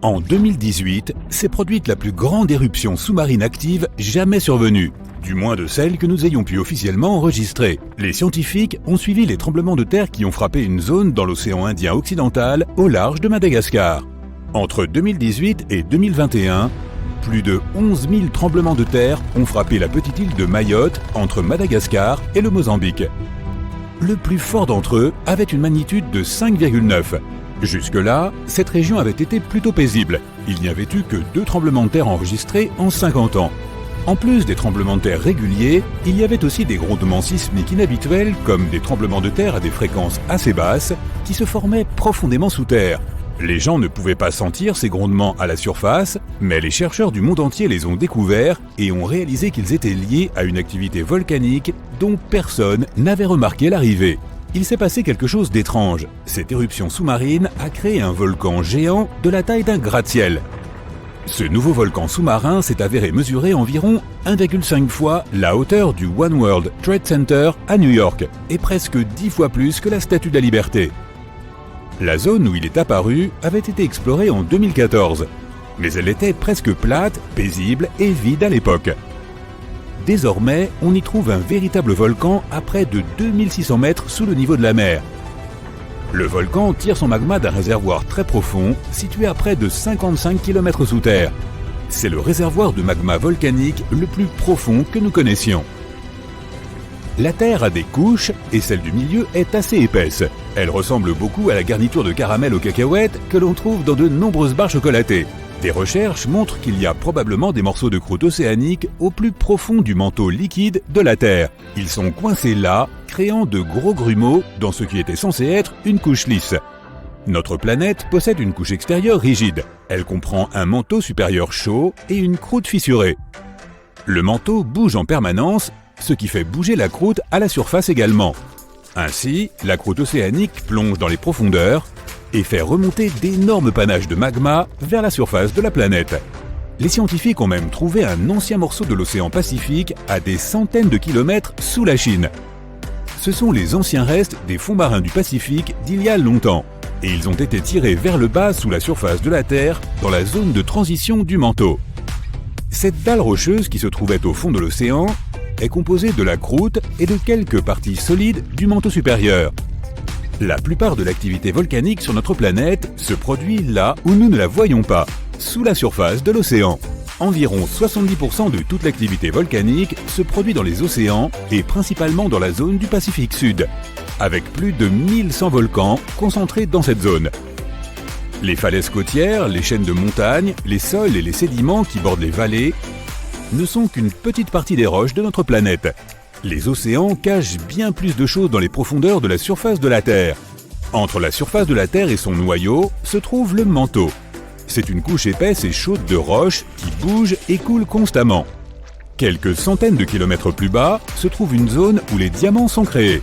En 2018, s'est produite la plus grande éruption sous-marine active jamais survenue, du moins de celle que nous ayons pu officiellement enregistrer. Les scientifiques ont suivi les tremblements de terre qui ont frappé une zone dans l'océan Indien occidental au large de Madagascar. Entre 2018 et 2021, plus de 11 000 tremblements de terre ont frappé la petite île de Mayotte entre Madagascar et le Mozambique. Le plus fort d'entre eux avait une magnitude de 5,9. Jusque-là, cette région avait été plutôt paisible. Il n'y avait eu que 2 tremblements de terre enregistrés en 50 ans. En plus des tremblements de terre réguliers, il y avait aussi des grondements sismiques inhabituels comme des tremblements de terre à des fréquences assez basses qui se formaient profondément sous terre. Les gens ne pouvaient pas sentir ces grondements à la surface, mais les chercheurs du monde entier les ont découverts et ont réalisé qu'ils étaient liés à une activité volcanique dont personne n'avait remarqué l'arrivée. Il s'est passé quelque chose d'étrange. Cette éruption sous-marine a créé un volcan géant de la taille d'un gratte-ciel. Ce nouveau volcan sous-marin s'est avéré mesurer environ 1,5 fois la hauteur du One World Trade Center à New York et presque 10 fois plus que la Statue de la Liberté. La zone où il est apparu avait été explorée en 2014, mais elle était presque plate, paisible et vide à l'époque. Désormais, on y trouve un véritable volcan à près de 2600 mètres sous le niveau de la mer. Le volcan tire son magma d'un réservoir très profond, situé à près de 55 km sous terre. C'est le réservoir de magma volcanique le plus profond que nous connaissions. La Terre a des couches et celle du milieu est assez épaisse. Elle ressemble beaucoup à la garniture de caramel aux cacahuètes que l'on trouve dans de nombreuses barres chocolatées. Des recherches montrent qu'il y a probablement des morceaux de croûte océanique au plus profond du manteau liquide de la Terre. Ils sont coincés là, créant de gros grumeaux dans ce qui était censé être une couche lisse. Notre planète possède une couche extérieure rigide. Elle comprend un manteau supérieur chaud et une croûte fissurée. Le manteau bouge en permanence, ce qui fait bouger la croûte à la surface également. Ainsi, la croûte océanique plonge dans les profondeurs et fait remonter d'énormes panaches de magma vers la surface de la planète. Les scientifiques ont même trouvé un ancien morceau de l'océan Pacifique à des centaines de kilomètres sous la Chine. Ce sont les anciens restes des fonds marins du Pacifique d'il y a longtemps, et ils ont été tirés vers le bas sous la surface de la Terre dans la zone de transition du manteau. Cette dalle rocheuse qui se trouvait au fond de l'océan est composée de la croûte et de quelques parties solides du manteau supérieur. La plupart de l'activité volcanique sur notre planète se produit là où nous ne la voyons pas, sous la surface de l'océan. Environ 70% de toute l'activité volcanique se produit dans les océans et principalement dans la zone du Pacifique Sud, avec plus de 1100 volcans concentrés dans cette zone. Les falaises côtières, les chaînes de montagnes, les sols et les sédiments qui bordent les vallées ne sont qu'une petite partie des roches de notre planète. Les océans cachent bien plus de choses dans les profondeurs de la surface de la Terre. Entre la surface de la Terre et son noyau se trouve le manteau. C'est une couche épaisse et chaude de roches qui bouge et coule constamment. Quelques centaines de kilomètres plus bas se trouve une zone où les diamants sont créés.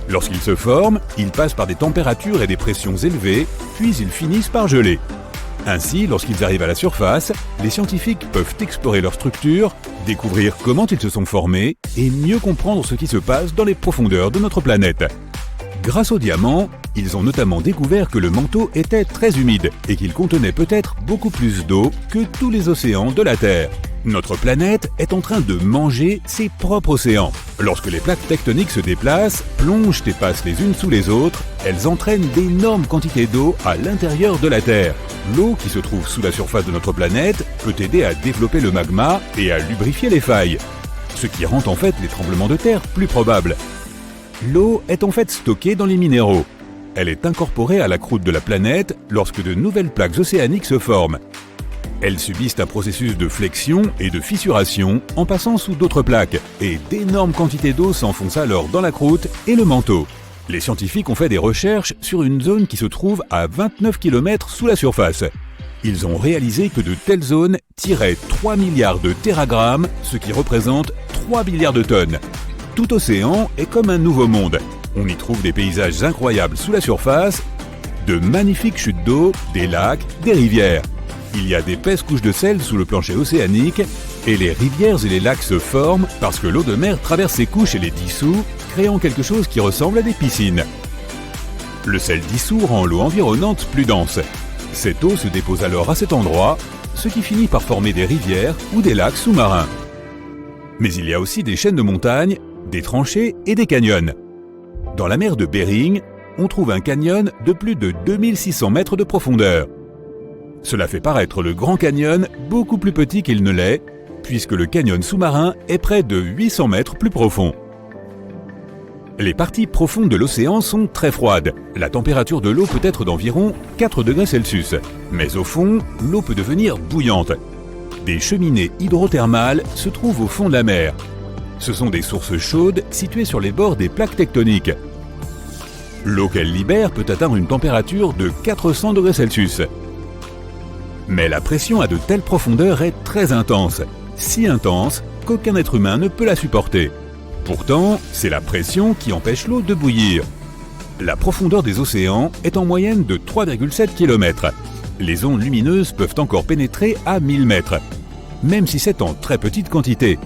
Lorsqu'ils se forment, ils passent par des températures et des pressions élevées, puis ils finissent par geler. Ainsi, lorsqu'ils arrivent à la surface, les scientifiques peuvent explorer leur structure, découvrir comment ils se sont formés et mieux comprendre ce qui se passe dans les profondeurs de notre planète. Grâce aux diamants, ils ont notamment découvert que le manteau était très humide et qu'il contenait peut-être beaucoup plus d'eau que tous les océans de la Terre. Notre planète est en train de manger ses propres océans. Lorsque les plaques tectoniques se déplacent, plongent et passent les unes sous les autres, elles entraînent d'énormes quantités d'eau à l'intérieur de la Terre. L'eau qui se trouve sous la surface de notre planète peut aider à développer le magma et à lubrifier les failles, ce qui rend en fait les tremblements de terre plus probables. L'eau est en fait stockée dans les minéraux. Elle est incorporée à la croûte de la planète lorsque de nouvelles plaques océaniques se forment. Elles subissent un processus de flexion et de fissuration en passant sous d'autres plaques, et d'énormes quantités d'eau s'enfoncent alors dans la croûte et le manteau. Les scientifiques ont fait des recherches sur une zone qui se trouve à 29 km sous la surface. Ils ont réalisé que de telles zones tiraient 3 milliards de téragrammes, ce qui représente 3 milliards de tonnes. Tout océan est comme un nouveau monde. On y trouve des paysages incroyables sous la surface, de magnifiques chutes d'eau, des lacs, des rivières. Il y a d'épaisses couches de sel sous le plancher océanique et les rivières et les lacs se forment parce que l'eau de mer traverse ces couches et les dissout, créant quelque chose qui ressemble à des piscines. Le sel dissous rend l'eau environnante plus dense. Cette eau se dépose alors à cet endroit, ce qui finit par former des rivières ou des lacs sous-marins. Mais il y a aussi des chaînes de montagnes, des tranchées et des canyons. Dans la mer de Bering, on trouve un canyon de plus de 2600 mètres de profondeur. Cela fait paraître le Grand Canyon beaucoup plus petit qu'il ne l'est, puisque le canyon sous-marin est près de 800 mètres plus profond. Les parties profondes de l'océan sont très froides. La température de l'eau peut être d'environ 4 degrés Celsius. Mais au fond, l'eau peut devenir bouillante. Des cheminées hydrothermales se trouvent au fond de la mer. Ce sont des sources chaudes situées sur les bords des plaques tectoniques. L'eau qu'elles libèrent peut atteindre une température de 400 degrés Celsius. Mais la pression à de telles profondeurs est très intense, si intense qu'aucun être humain ne peut la supporter. Pourtant, c'est la pression qui empêche l'eau de bouillir. La profondeur des océans est en moyenne de 3,7 km. Les ondes lumineuses peuvent encore pénétrer à 1000 mètres, même si c'est en très petite quantité.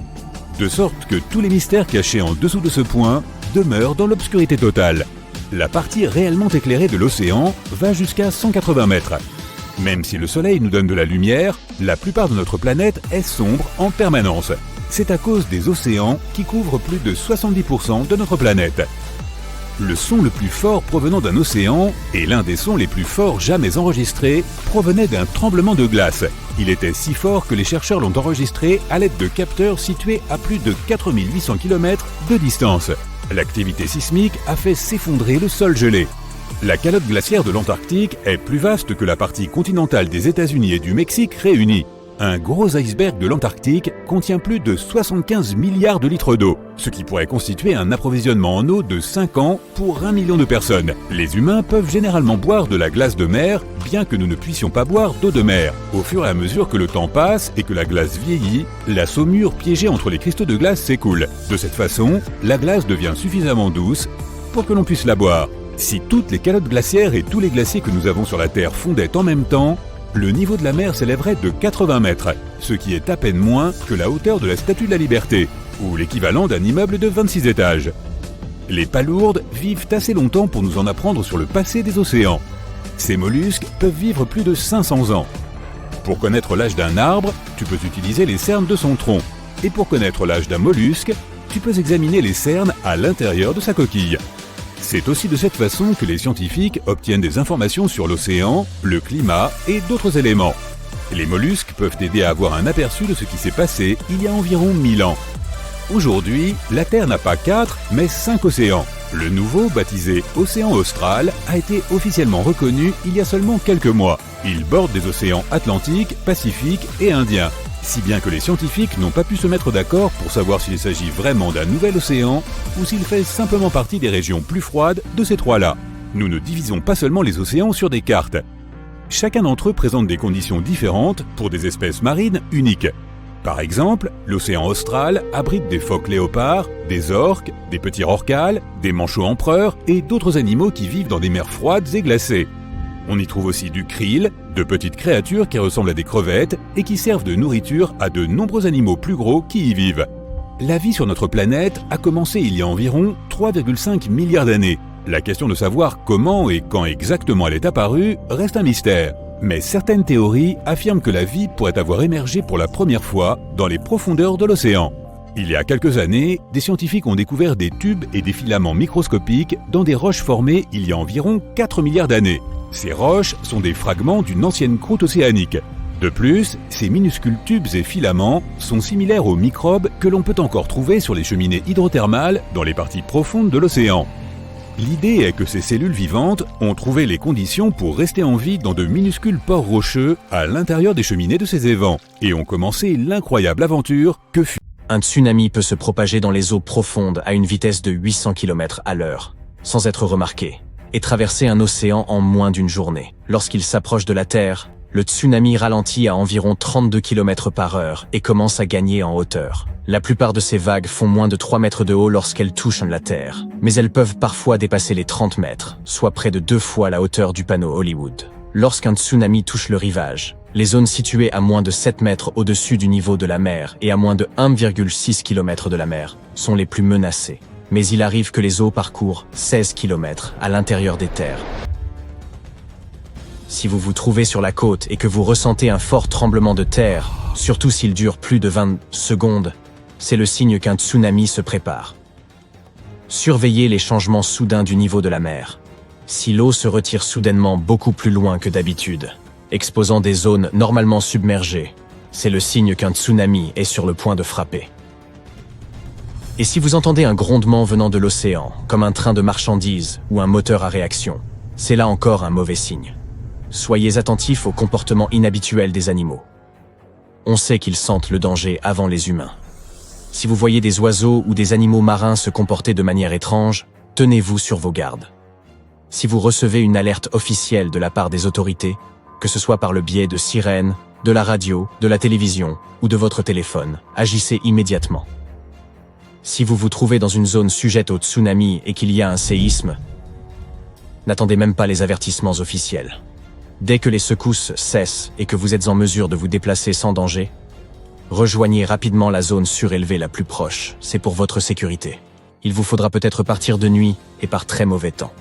De sorte que tous les mystères cachés en dessous de ce point demeurent dans l'obscurité totale. La partie réellement éclairée de l'océan va jusqu'à 180 mètres. Même si le Soleil nous donne de la lumière, la plupart de notre planète est sombre en permanence. C'est à cause des océans qui couvrent plus de 70% de notre planète. Le son le plus fort provenant d'un océan, et l'un des sons les plus forts jamais enregistrés, provenait d'un tremblement de glace. Il était si fort que les chercheurs l'ont enregistré à l'aide de capteurs situés à plus de 4800 km de distance. L'activité sismique a fait s'effondrer le sol gelé. La calotte glaciaire de l'Antarctique est plus vaste que la partie continentale des États-Unis et du Mexique réunis. Un gros iceberg de l'Antarctique contient plus de 75 milliards de litres d'eau, ce qui pourrait constituer un approvisionnement en eau de 5 ans pour 1 million de personnes. Les humains peuvent généralement boire de la glace de mer, bien que nous ne puissions pas boire d'eau de mer. Au fur et à mesure que le temps passe et que la glace vieillit, la saumure piégée entre les cristaux de glace s'écoule. De cette façon, la glace devient suffisamment douce pour que l'on puisse la boire. Si toutes les calottes glaciaires et tous les glaciers que nous avons sur la Terre fondaient en même temps, le niveau de la mer s'élèverait de 80 mètres, ce qui est à peine moins que la hauteur de la Statue de la Liberté, ou l'équivalent d'un immeuble de 26 étages. Les palourdes vivent assez longtemps pour nous en apprendre sur le passé des océans. Ces mollusques peuvent vivre plus de 500 ans. Pour connaître l'âge d'un arbre, tu peux utiliser les cernes de son tronc. Et pour connaître l'âge d'un mollusque, tu peux examiner les cernes à l'intérieur de sa coquille. C'est aussi de cette façon que les scientifiques obtiennent des informations sur l'océan, le climat et d'autres éléments. Les mollusques peuvent aider à avoir un aperçu de ce qui s'est passé il y a environ 1000 ans. Aujourd'hui, la Terre n'a pas 4, mais 5 océans. Le nouveau, baptisé Océan Austral, a été officiellement reconnu il y a seulement quelques mois. Il borde des océans Atlantique, Pacifique et Indien. Si bien que les scientifiques n'ont pas pu se mettre d'accord pour savoir s'il s'agit vraiment d'un nouvel océan ou s'il fait simplement partie des régions plus froides de ces trois-là. Nous ne divisons pas seulement les océans sur des cartes. Chacun d'entre eux présente des conditions différentes pour des espèces marines uniques. Par exemple, l'océan austral abrite des phoques léopards, des orques, des petits rorquals, des manchots empereurs et d'autres animaux qui vivent dans des mers froides et glacées. On y trouve aussi du krill, de petites créatures qui ressemblent à des crevettes et qui servent de nourriture à de nombreux animaux plus gros qui y vivent. La vie sur notre planète a commencé il y a environ 3,5 milliards d'années. La question de savoir comment et quand exactement elle est apparue reste un mystère. Mais certaines théories affirment que la vie pourrait avoir émergé pour la première fois dans les profondeurs de l'océan. Il y a quelques années, des scientifiques ont découvert des tubes et des filaments microscopiques dans des roches formées il y a environ 4 milliards d'années. Ces roches sont des fragments d'une ancienne croûte océanique. De plus, ces minuscules tubes et filaments sont similaires aux microbes que l'on peut encore trouver sur les cheminées hydrothermales dans les parties profondes de l'océan. L'idée est que ces cellules vivantes ont trouvé les conditions pour rester en vie dans de minuscules pores rocheux à l'intérieur des cheminées de ces évents et ont commencé l'incroyable aventure que fut... Un tsunami peut se propager dans les eaux profondes à une vitesse de 800 km à l'heure, sans être remarqué, et traverser un océan en moins d'une journée. Lorsqu'il s'approche de la Terre, le tsunami ralentit à environ 32 km par heure et commence à gagner en hauteur. La plupart de ces vagues font moins de 3 mètres de haut lorsqu'elles touchent la Terre, mais elles peuvent parfois dépasser les 30 mètres, soit près de 2 fois la hauteur du panneau Hollywood. Lorsqu'un tsunami touche le rivage, les zones situées à moins de 7 mètres au-dessus du niveau de la mer et à moins de 1,6 km de la mer sont les plus menacées. Mais il arrive que les eaux parcourent 16 km à l'intérieur des terres. Si vous vous trouvez sur la côte et que vous ressentez un fort tremblement de terre, surtout s'il dure plus de 20 secondes, c'est le signe qu'un tsunami se prépare. Surveillez les changements soudains du niveau de la mer. Si l'eau se retire soudainement beaucoup plus loin que d'habitude, exposant des zones normalement submergées, c'est le signe qu'un tsunami est sur le point de frapper. Et si vous entendez un grondement venant de l'océan, comme un train de marchandises ou un moteur à réaction, c'est là encore un mauvais signe. Soyez attentifs au comportement inhabituel des animaux. On sait qu'ils sentent le danger avant les humains. Si vous voyez des oiseaux ou des animaux marins se comporter de manière étrange, tenez-vous sur vos gardes. Si vous recevez une alerte officielle de la part des autorités, que ce soit par le biais de sirènes, de la radio, de la télévision ou de votre téléphone, agissez immédiatement. Si vous vous trouvez dans une zone sujette au tsunami et qu'il y a un séisme, n'attendez même pas les avertissements officiels. Dès que les secousses cessent et que vous êtes en mesure de vous déplacer sans danger, rejoignez rapidement la zone surélevée la plus proche, c'est pour votre sécurité. Il vous faudra peut-être partir de nuit et par très mauvais temps.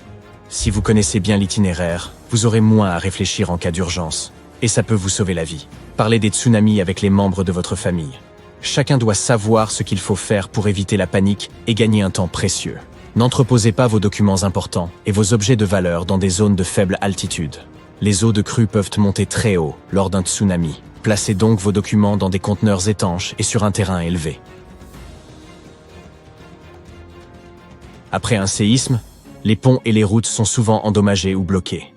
Si vous connaissez bien l'itinéraire, vous aurez moins à réfléchir en cas d'urgence, et ça peut vous sauver la vie. Parlez des tsunamis avec les membres de votre famille. Chacun doit savoir ce qu'il faut faire pour éviter la panique et gagner un temps précieux. N'entreposez pas vos documents importants et vos objets de valeur dans des zones de faible altitude. Les eaux de crue peuvent monter très haut lors d'un tsunami. Placez donc vos documents dans des conteneurs étanches et sur un terrain élevé. Après un séisme, les ponts et les routes sont souvent endommagés ou bloqués.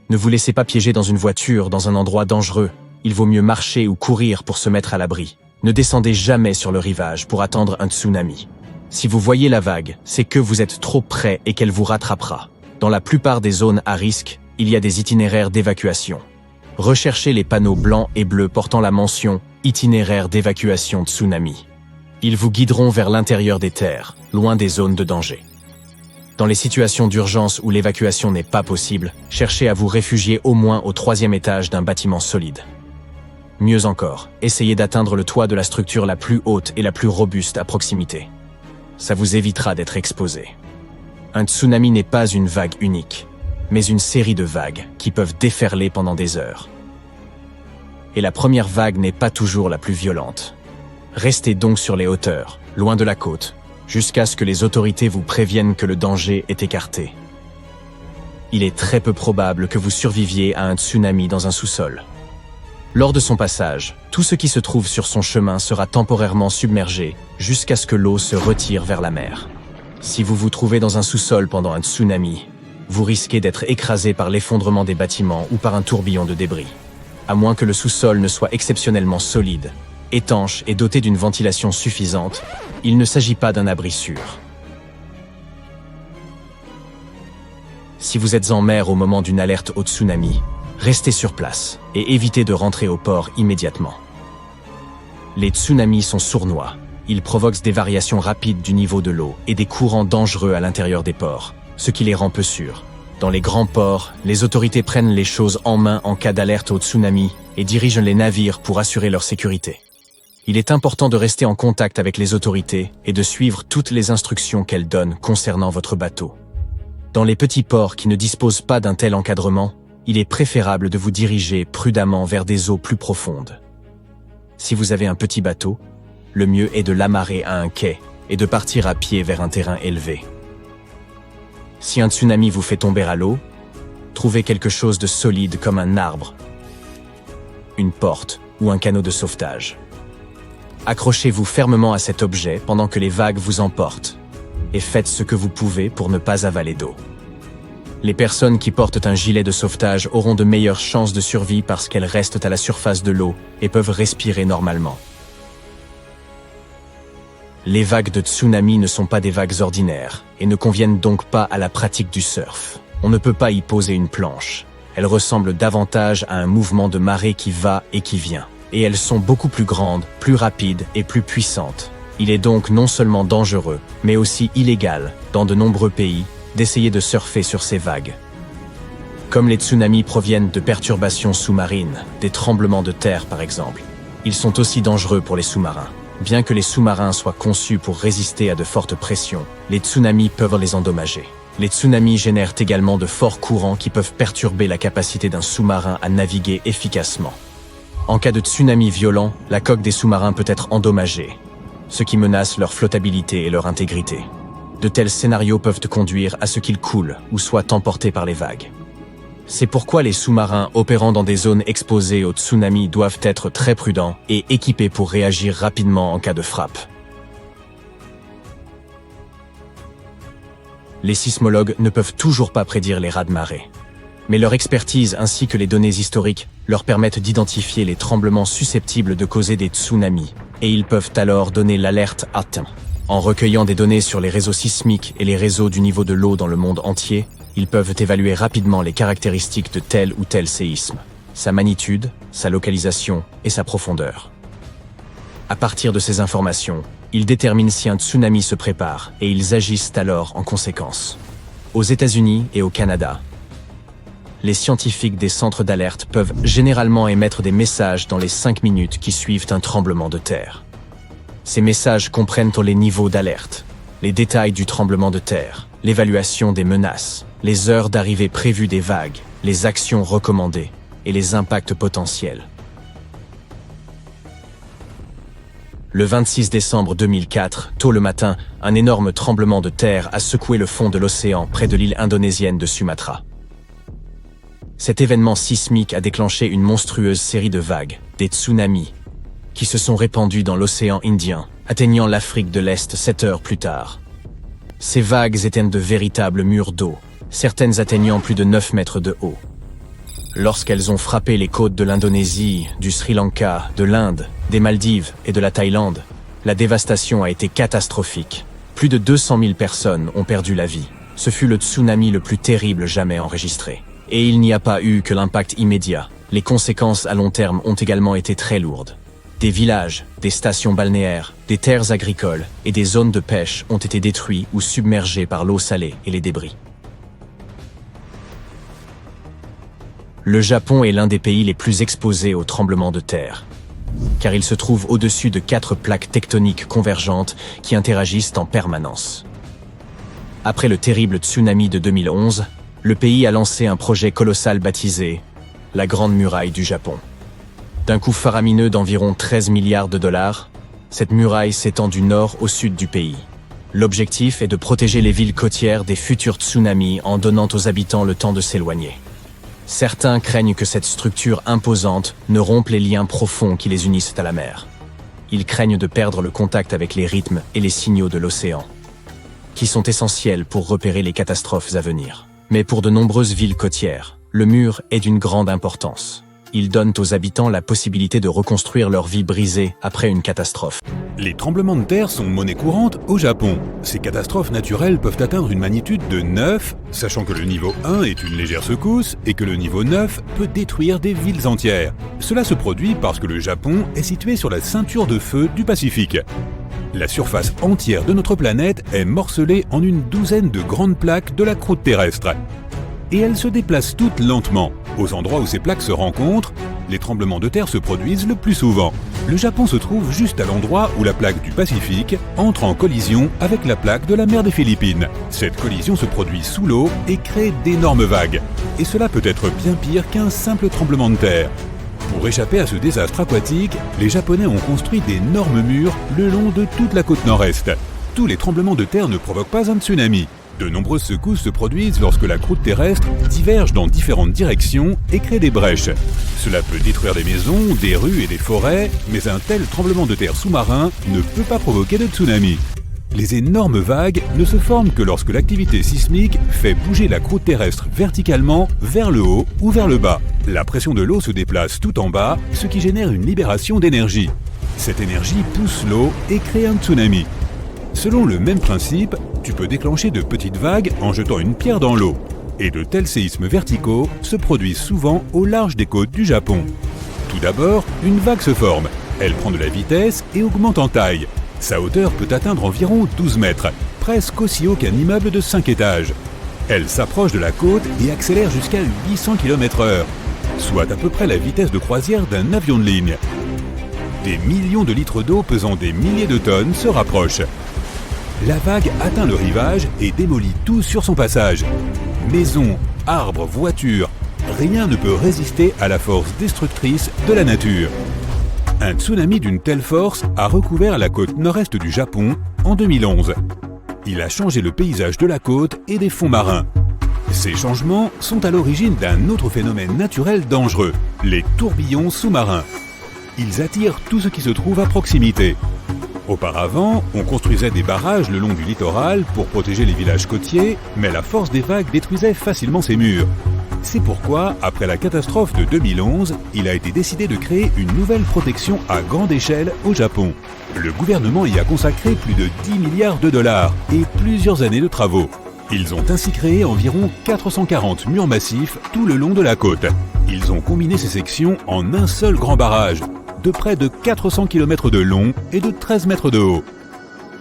Ne vous laissez pas piéger dans une voiture dans un endroit dangereux. Il vaut mieux marcher ou courir pour se mettre à l'abri. Ne descendez jamais sur le rivage pour attendre un tsunami. Si vous voyez la vague, c'est que vous êtes trop près et qu'elle vous rattrapera. Dans la plupart des zones à risque, il y a des itinéraires d'évacuation. Recherchez les panneaux blancs et bleus portant la mention « Itinéraire d'évacuation tsunami ». Ils vous guideront vers l'intérieur des terres, loin des zones de danger. Dans les situations d'urgence où l'évacuation n'est pas possible, cherchez à vous réfugier au moins au 3e étage d'un bâtiment solide. Mieux encore, essayez d'atteindre le toit de la structure la plus haute et la plus robuste à proximité. Ça vous évitera d'être exposé. Un tsunami n'est pas une vague unique, mais une série de vagues qui peuvent déferler pendant des heures. Et la première vague n'est pas toujours la plus violente. Restez donc sur les hauteurs, loin de la côte, jusqu'à ce que les autorités vous préviennent que le danger est écarté. Il est très peu probable que vous surviviez à un tsunami dans un sous-sol. Lors de son passage, tout ce qui se trouve sur son chemin sera temporairement submergé jusqu'à ce que l'eau se retire vers la mer. Si vous vous trouvez dans un sous-sol pendant un tsunami, vous risquez d'être écrasé par l'effondrement des bâtiments ou par un tourbillon de débris. À moins que le sous-sol ne soit exceptionnellement solide, étanche et doté d'une ventilation suffisante, il ne s'agit pas d'un abri sûr. Si vous êtes en mer au moment d'une alerte au tsunami, restez sur place et évitez de rentrer au port immédiatement. Les tsunamis sont sournois. Ils provoquent des variations rapides du niveau de l'eau et des courants dangereux à l'intérieur des ports, ce qui les rend peu sûrs. Dans les grands ports, les autorités prennent les choses en main en cas d'alerte au tsunami et dirigent les navires pour assurer leur sécurité. Il est important de rester en contact avec les autorités et de suivre toutes les instructions qu'elles donnent concernant votre bateau. Dans les petits ports qui ne disposent pas d'un tel encadrement, il est préférable de vous diriger prudemment vers des eaux plus profondes. Si vous avez un petit bateau, le mieux est de l'amarrer à un quai et de partir à pied vers un terrain élevé. Si un tsunami vous fait tomber à l'eau, trouvez quelque chose de solide comme un arbre, une porte ou un canot de sauvetage. Accrochez-vous fermement à cet objet pendant que les vagues vous emportent et faites ce que vous pouvez pour ne pas avaler d'eau. Les personnes qui portent un gilet de sauvetage auront de meilleures chances de survie parce qu'elles restent à la surface de l'eau et peuvent respirer normalement. Les vagues de tsunami ne sont pas des vagues ordinaires et ne conviennent donc pas à la pratique du surf. On ne peut pas y poser une planche. Elles ressemblent davantage à un mouvement de marée qui va et qui vient. Et elles sont beaucoup plus grandes, plus rapides et plus puissantes. Il est donc non seulement dangereux, mais aussi illégal, dans de nombreux pays, d'essayer de surfer sur ces vagues. Comme les tsunamis proviennent de perturbations sous-marines, des tremblements de terre par exemple, ils sont aussi dangereux pour les sous-marins. Bien que les sous-marins soient conçus pour résister à de fortes pressions, les tsunamis peuvent les endommager. Les tsunamis génèrent également de forts courants qui peuvent perturber la capacité d'un sous-marin à naviguer efficacement. En cas de tsunami violent, la coque des sous-marins peut être endommagée, ce qui menace leur flottabilité et leur intégrité. De tels scénarios peuvent conduire à ce qu'ils coulent ou soient emportés par les vagues. C'est pourquoi les sous-marins opérant dans des zones exposées aux tsunamis doivent être très prudents et équipés pour réagir rapidement en cas de frappe. Les sismologues ne peuvent toujours pas prédire les raz-de-marée. Mais leur expertise ainsi que les données historiques leur permettent d'identifier les tremblements susceptibles de causer des tsunamis, et ils peuvent alors donner l'alerte à temps. En recueillant des données sur les réseaux sismiques et les réseaux du niveau de l'eau dans le monde entier, ils peuvent évaluer rapidement les caractéristiques de tel ou tel séisme, sa magnitude, sa localisation et sa profondeur. À partir de ces informations, ils déterminent si un tsunami se prépare et ils agissent alors en conséquence. Aux États-Unis et au Canada, les scientifiques des centres d'alerte peuvent généralement émettre des messages dans les 5 minutes qui suivent un tremblement de terre. Ces messages comprennent les niveaux d'alerte, les détails du tremblement de terre, l'évaluation des menaces, les heures d'arrivée prévues des vagues, les actions recommandées et les impacts potentiels. Le 26 décembre 2004, tôt le matin, un énorme tremblement de terre a secoué le fond de l'océan près de l'île indonésienne de Sumatra. Cet événement sismique a déclenché une monstrueuse série de vagues, des tsunamis, qui se sont répandus dans l'océan Indien, atteignant l'Afrique de l'Est 7 heures plus tard. Ces vagues étaient de véritables murs d'eau, certaines atteignant plus de 9 mètres de haut. Lorsqu'elles ont frappé les côtes de l'Indonésie, du Sri Lanka, de l'Inde, des Maldives et de la Thaïlande, la dévastation a été catastrophique. Plus de 200 000 personnes ont perdu la vie. Ce fut le tsunami le plus terrible jamais enregistré. Et il n'y a pas eu que l'impact immédiat. Les conséquences à long terme ont également été très lourdes. Des villages, des stations balnéaires, des terres agricoles et des zones de pêche ont été détruits ou submergés par l'eau salée et les débris. Le Japon est l'un des pays les plus exposés aux tremblements de terre, car il se trouve au-dessus de 4 plaques tectoniques convergentes qui interagissent en permanence. Après le terrible tsunami de 2011, le pays a lancé un projet colossal baptisé la Grande Muraille du Japon. D'un coût faramineux d'environ 13 milliards de dollars, cette muraille s'étend du nord au sud du pays. L'objectif est de protéger les villes côtières des futurs tsunamis en donnant aux habitants le temps de s'éloigner. Certains craignent que cette structure imposante ne rompe les liens profonds qui les unissent à la mer. Ils craignent de perdre le contact avec les rythmes et les signaux de l'océan, qui sont essentiels pour repérer les catastrophes à venir. Mais pour de nombreuses villes côtières, le mur est d'une grande importance. Il donne aux habitants la possibilité de reconstruire leur vie brisée après une catastrophe. Les tremblements de terre sont monnaie courante au Japon. Ces catastrophes naturelles peuvent atteindre une magnitude de 9, sachant que le niveau 1 est une légère secousse et que le niveau 9 peut détruire des villes entières. Cela se produit parce que le Japon est situé sur la ceinture de feu du Pacifique. La surface entière de notre planète est morcelée en une douzaine de grandes plaques de la croûte terrestre. Et elles se déplacent toutes lentement. Aux endroits où ces plaques se rencontrent, les tremblements de terre se produisent le plus souvent. Le Japon se trouve juste à l'endroit où la plaque du Pacifique entre en collision avec la plaque de la mer des Philippines. Cette collision se produit sous l'eau et crée d'énormes vagues. Et cela peut être bien pire qu'un simple tremblement de terre. Pour échapper à ce désastre aquatique, les Japonais ont construit d'énormes murs le long de toute la côte nord-est. Tous les tremblements de terre ne provoquent pas un tsunami. De nombreuses secousses se produisent lorsque la croûte terrestre diverge dans différentes directions et crée des brèches. Cela peut détruire des maisons, des rues et des forêts, mais un tel tremblement de terre sous-marin ne peut pas provoquer de tsunami. Les énormes vagues ne se forment que lorsque l'activité sismique fait bouger la croûte terrestre verticalement vers le haut ou vers le bas. La pression de l'eau se déplace tout en bas, ce qui génère une libération d'énergie. Cette énergie pousse l'eau et crée un tsunami. Selon le même principe, tu peux déclencher de petites vagues en jetant une pierre dans l'eau. Et de tels séismes verticaux se produisent souvent au large des côtes du Japon. Tout d'abord, une vague se forme. Elle prend de la vitesse et augmente en taille. Sa hauteur peut atteindre environ 12 mètres, presque aussi haut qu'un immeuble de 5 étages. Elle s'approche de la côte et accélère jusqu'à 800 km/h, soit à peu près la vitesse de croisière d'un avion de ligne. Des millions de litres d'eau pesant des milliers de tonnes se rapprochent. La vague atteint le rivage et démolit tout sur son passage. Maisons, arbres, voitures, rien ne peut résister à la force destructrice de la nature. Un tsunami d'une telle force a recouvert la côte nord-est du Japon en 2011. Il a changé le paysage de la côte et des fonds marins. Ces changements sont à l'origine d'un autre phénomène naturel dangereux, les tourbillons sous-marins. Ils attirent tout ce qui se trouve à proximité. Auparavant, on construisait des barrages le long du littoral pour protéger les villages côtiers, mais la force des vagues détruisait facilement ces murs. C'est pourquoi, après la catastrophe de 2011, il a été décidé de créer une nouvelle protection à grande échelle au Japon. Le gouvernement y a consacré plus de 10 milliards de dollars et plusieurs années de travaux. Ils ont ainsi créé environ 440 murs massifs tout le long de la côte. Ils ont combiné ces sections en un seul grand barrage, de près de 400 km de long et de 13 mètres de haut.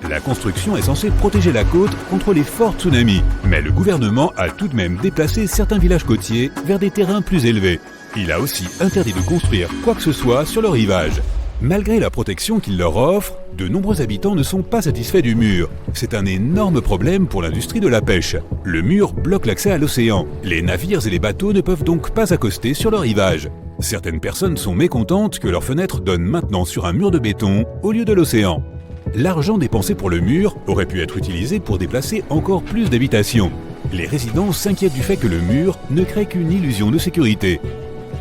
La construction est censée protéger la côte contre les forts tsunamis, mais le gouvernement a tout de même déplacé certains villages côtiers vers des terrains plus élevés. Il a aussi interdit de construire quoi que ce soit sur le rivage. Malgré la protection qu'il leur offre, de nombreux habitants ne sont pas satisfaits du mur. C'est un énorme problème pour l'industrie de la pêche. Le mur bloque l'accès à l'océan. Les navires et les bateaux ne peuvent donc pas accoster sur le rivage. Certaines personnes sont mécontentes que leurs fenêtres donnent maintenant sur un mur de béton au lieu de l'océan. L'argent dépensé pour le mur aurait pu être utilisé pour déplacer encore plus d'habitations. Les résidents s'inquiètent du fait que le mur ne crée qu'une illusion de sécurité.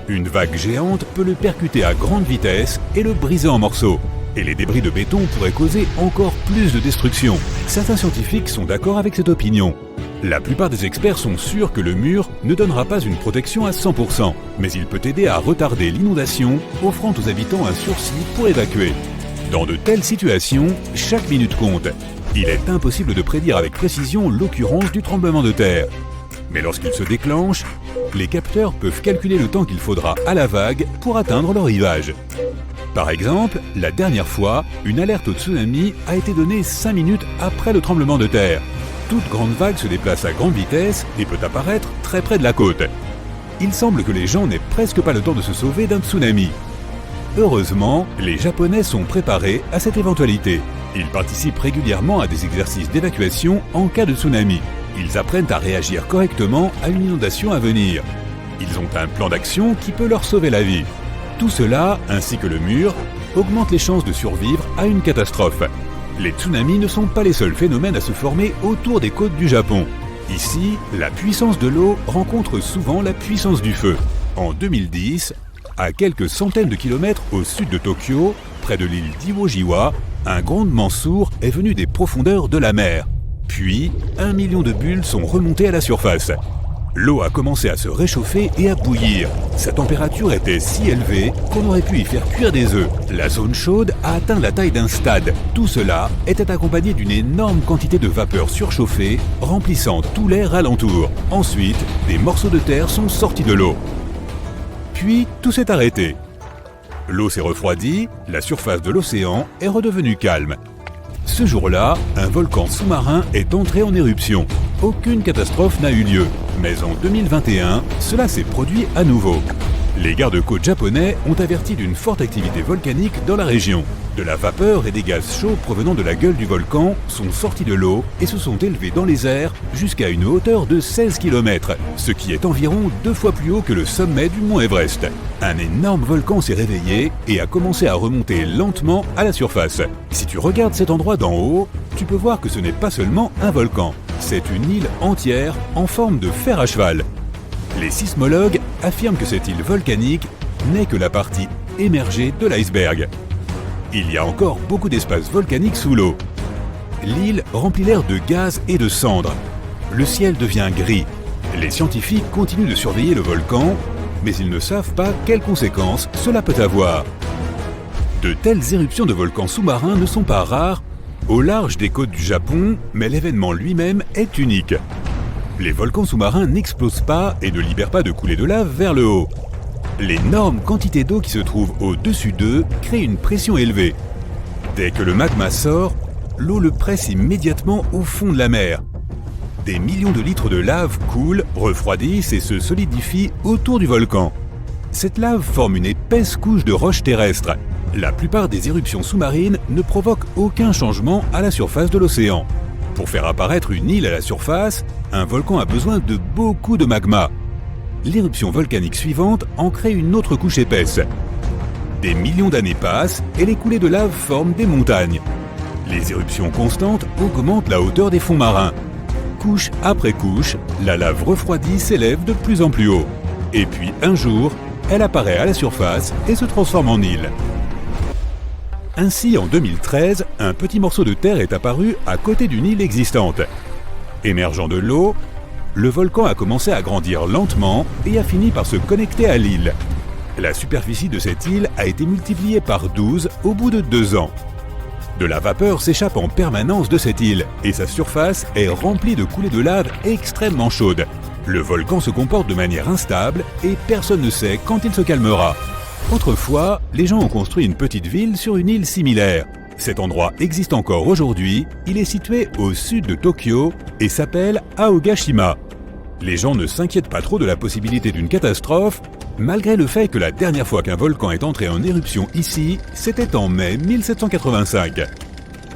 Une vague géante peut le percuter à grande vitesse et le briser en morceaux. Et les débris de béton pourraient causer encore plus de destruction. Certains scientifiques sont d'accord avec cette opinion. La plupart des experts sont sûrs que le mur ne donnera pas une protection à 100%, mais il peut aider à retarder l'inondation, offrant aux habitants un sursis pour évacuer. Dans de telles situations, chaque minute compte. Il est impossible de prédire avec précision l'occurrence du tremblement de terre. Mais lorsqu'il se déclenche, les capteurs peuvent calculer le temps qu'il faudra à la vague pour atteindre le rivage. Par exemple, la dernière fois, une alerte au tsunami a été donnée 5 minutes après le tremblement de terre. Toute grande vague se déplace à grande vitesse et peut apparaître très près de la côte. Il semble que les gens n'aient presque pas le temps de se sauver d'un tsunami. Heureusement, les Japonais sont préparés à cette éventualité. Ils participent régulièrement à des exercices d'évacuation en cas de tsunami. Ils apprennent à réagir correctement à une inondation à venir. Ils ont un plan d'action qui peut leur sauver la vie. Tout cela, ainsi que le mur, augmente les chances de survivre à une catastrophe. Les tsunamis ne sont pas les seuls phénomènes à se former autour des côtes du Japon. Ici, la puissance de l'eau rencontre souvent la puissance du feu. En 2010, à quelques centaines de kilomètres au sud de Tokyo, près de l'île d'Iwo-Jima, un grondement sourd est venu des profondeurs de la mer. Puis, 1 million de bulles sont remontées à la surface. L'eau a commencé à se réchauffer et à bouillir. Sa température était si élevée qu'on aurait pu y faire cuire des œufs. La zone chaude a atteint la taille d'un stade. Tout cela était accompagné d'une énorme quantité de vapeur surchauffée, remplissant tout l'air alentour. Ensuite, des morceaux de terre sont sortis de l'eau. Puis, tout s'est arrêté. L'eau s'est refroidie, la surface de l'océan est redevenue calme. Ce jour-là, un volcan sous-marin est entré en éruption. Aucune catastrophe n'a eu lieu, mais en 2021, cela s'est produit à nouveau. Les gardes-côtes japonais ont averti d'une forte activité volcanique dans la région. De la vapeur et des gaz chauds provenant de la gueule du volcan sont sortis de l'eau et se sont élevés dans les airs jusqu'à une hauteur de 16 km, ce qui est environ 2 fois plus haut que le sommet du mont Everest. Un énorme volcan s'est réveillé et a commencé à remonter lentement à la surface. Si tu regardes cet endroit d'en haut, tu peux voir que ce n'est pas seulement un volcan, c'est une île entière en forme de fer à cheval. Les sismologues affirment que cette île volcanique n'est que la partie émergée de l'iceberg. Il y a encore beaucoup d'espace volcanique sous l'eau. L'île remplit l'air de gaz et de cendres. Le ciel devient gris. Les scientifiques continuent de surveiller le volcan, mais ils ne savent pas quelles conséquences cela peut avoir. De telles éruptions de volcans sous-marins ne sont pas rares au large des côtes du Japon, mais l'événement lui-même est unique. Les volcans sous-marins n'explosent pas et ne libèrent pas de coulées de lave vers le haut. L'énorme quantité d'eau qui se trouve au-dessus d'eux crée une pression élevée. Dès que le magma sort, l'eau le presse immédiatement au fond de la mer. Des millions de litres de lave coulent, refroidissent et se solidifient autour du volcan. Cette lave forme une épaisse couche de roches terrestres. La plupart des éruptions sous-marines ne provoquent aucun changement à la surface de l'océan. Pour faire apparaître une île à la surface, un volcan a besoin de beaucoup de magma. L'éruption volcanique suivante en crée une autre couche épaisse. Des millions d'années passent et les coulées de lave forment des montagnes. Les éruptions constantes augmentent la hauteur des fonds marins. Couche après couche, la lave refroidie s'élève de plus en plus haut. Et puis un jour, elle apparaît à la surface et se transforme en île. Ainsi, en 2013, un petit morceau de terre est apparu à côté d'une île existante. Émergeant de l'eau, le volcan a commencé à grandir lentement et a fini par se connecter à l'île. La superficie de cette île a été multipliée par 12 au bout de 2 ans. De la vapeur s'échappe en permanence de cette île et sa surface est remplie de coulées de lave extrêmement chaudes. Le volcan se comporte de manière instable et personne ne sait quand il se calmera. Autrefois, les gens ont construit une petite ville sur une île similaire. Cet endroit existe encore aujourd'hui, il est situé au sud de Tokyo et s'appelle Aogashima. Les gens ne s'inquiètent pas trop de la possibilité d'une catastrophe, malgré le fait que la dernière fois qu'un volcan est entré en éruption ici, c'était en mai 1785.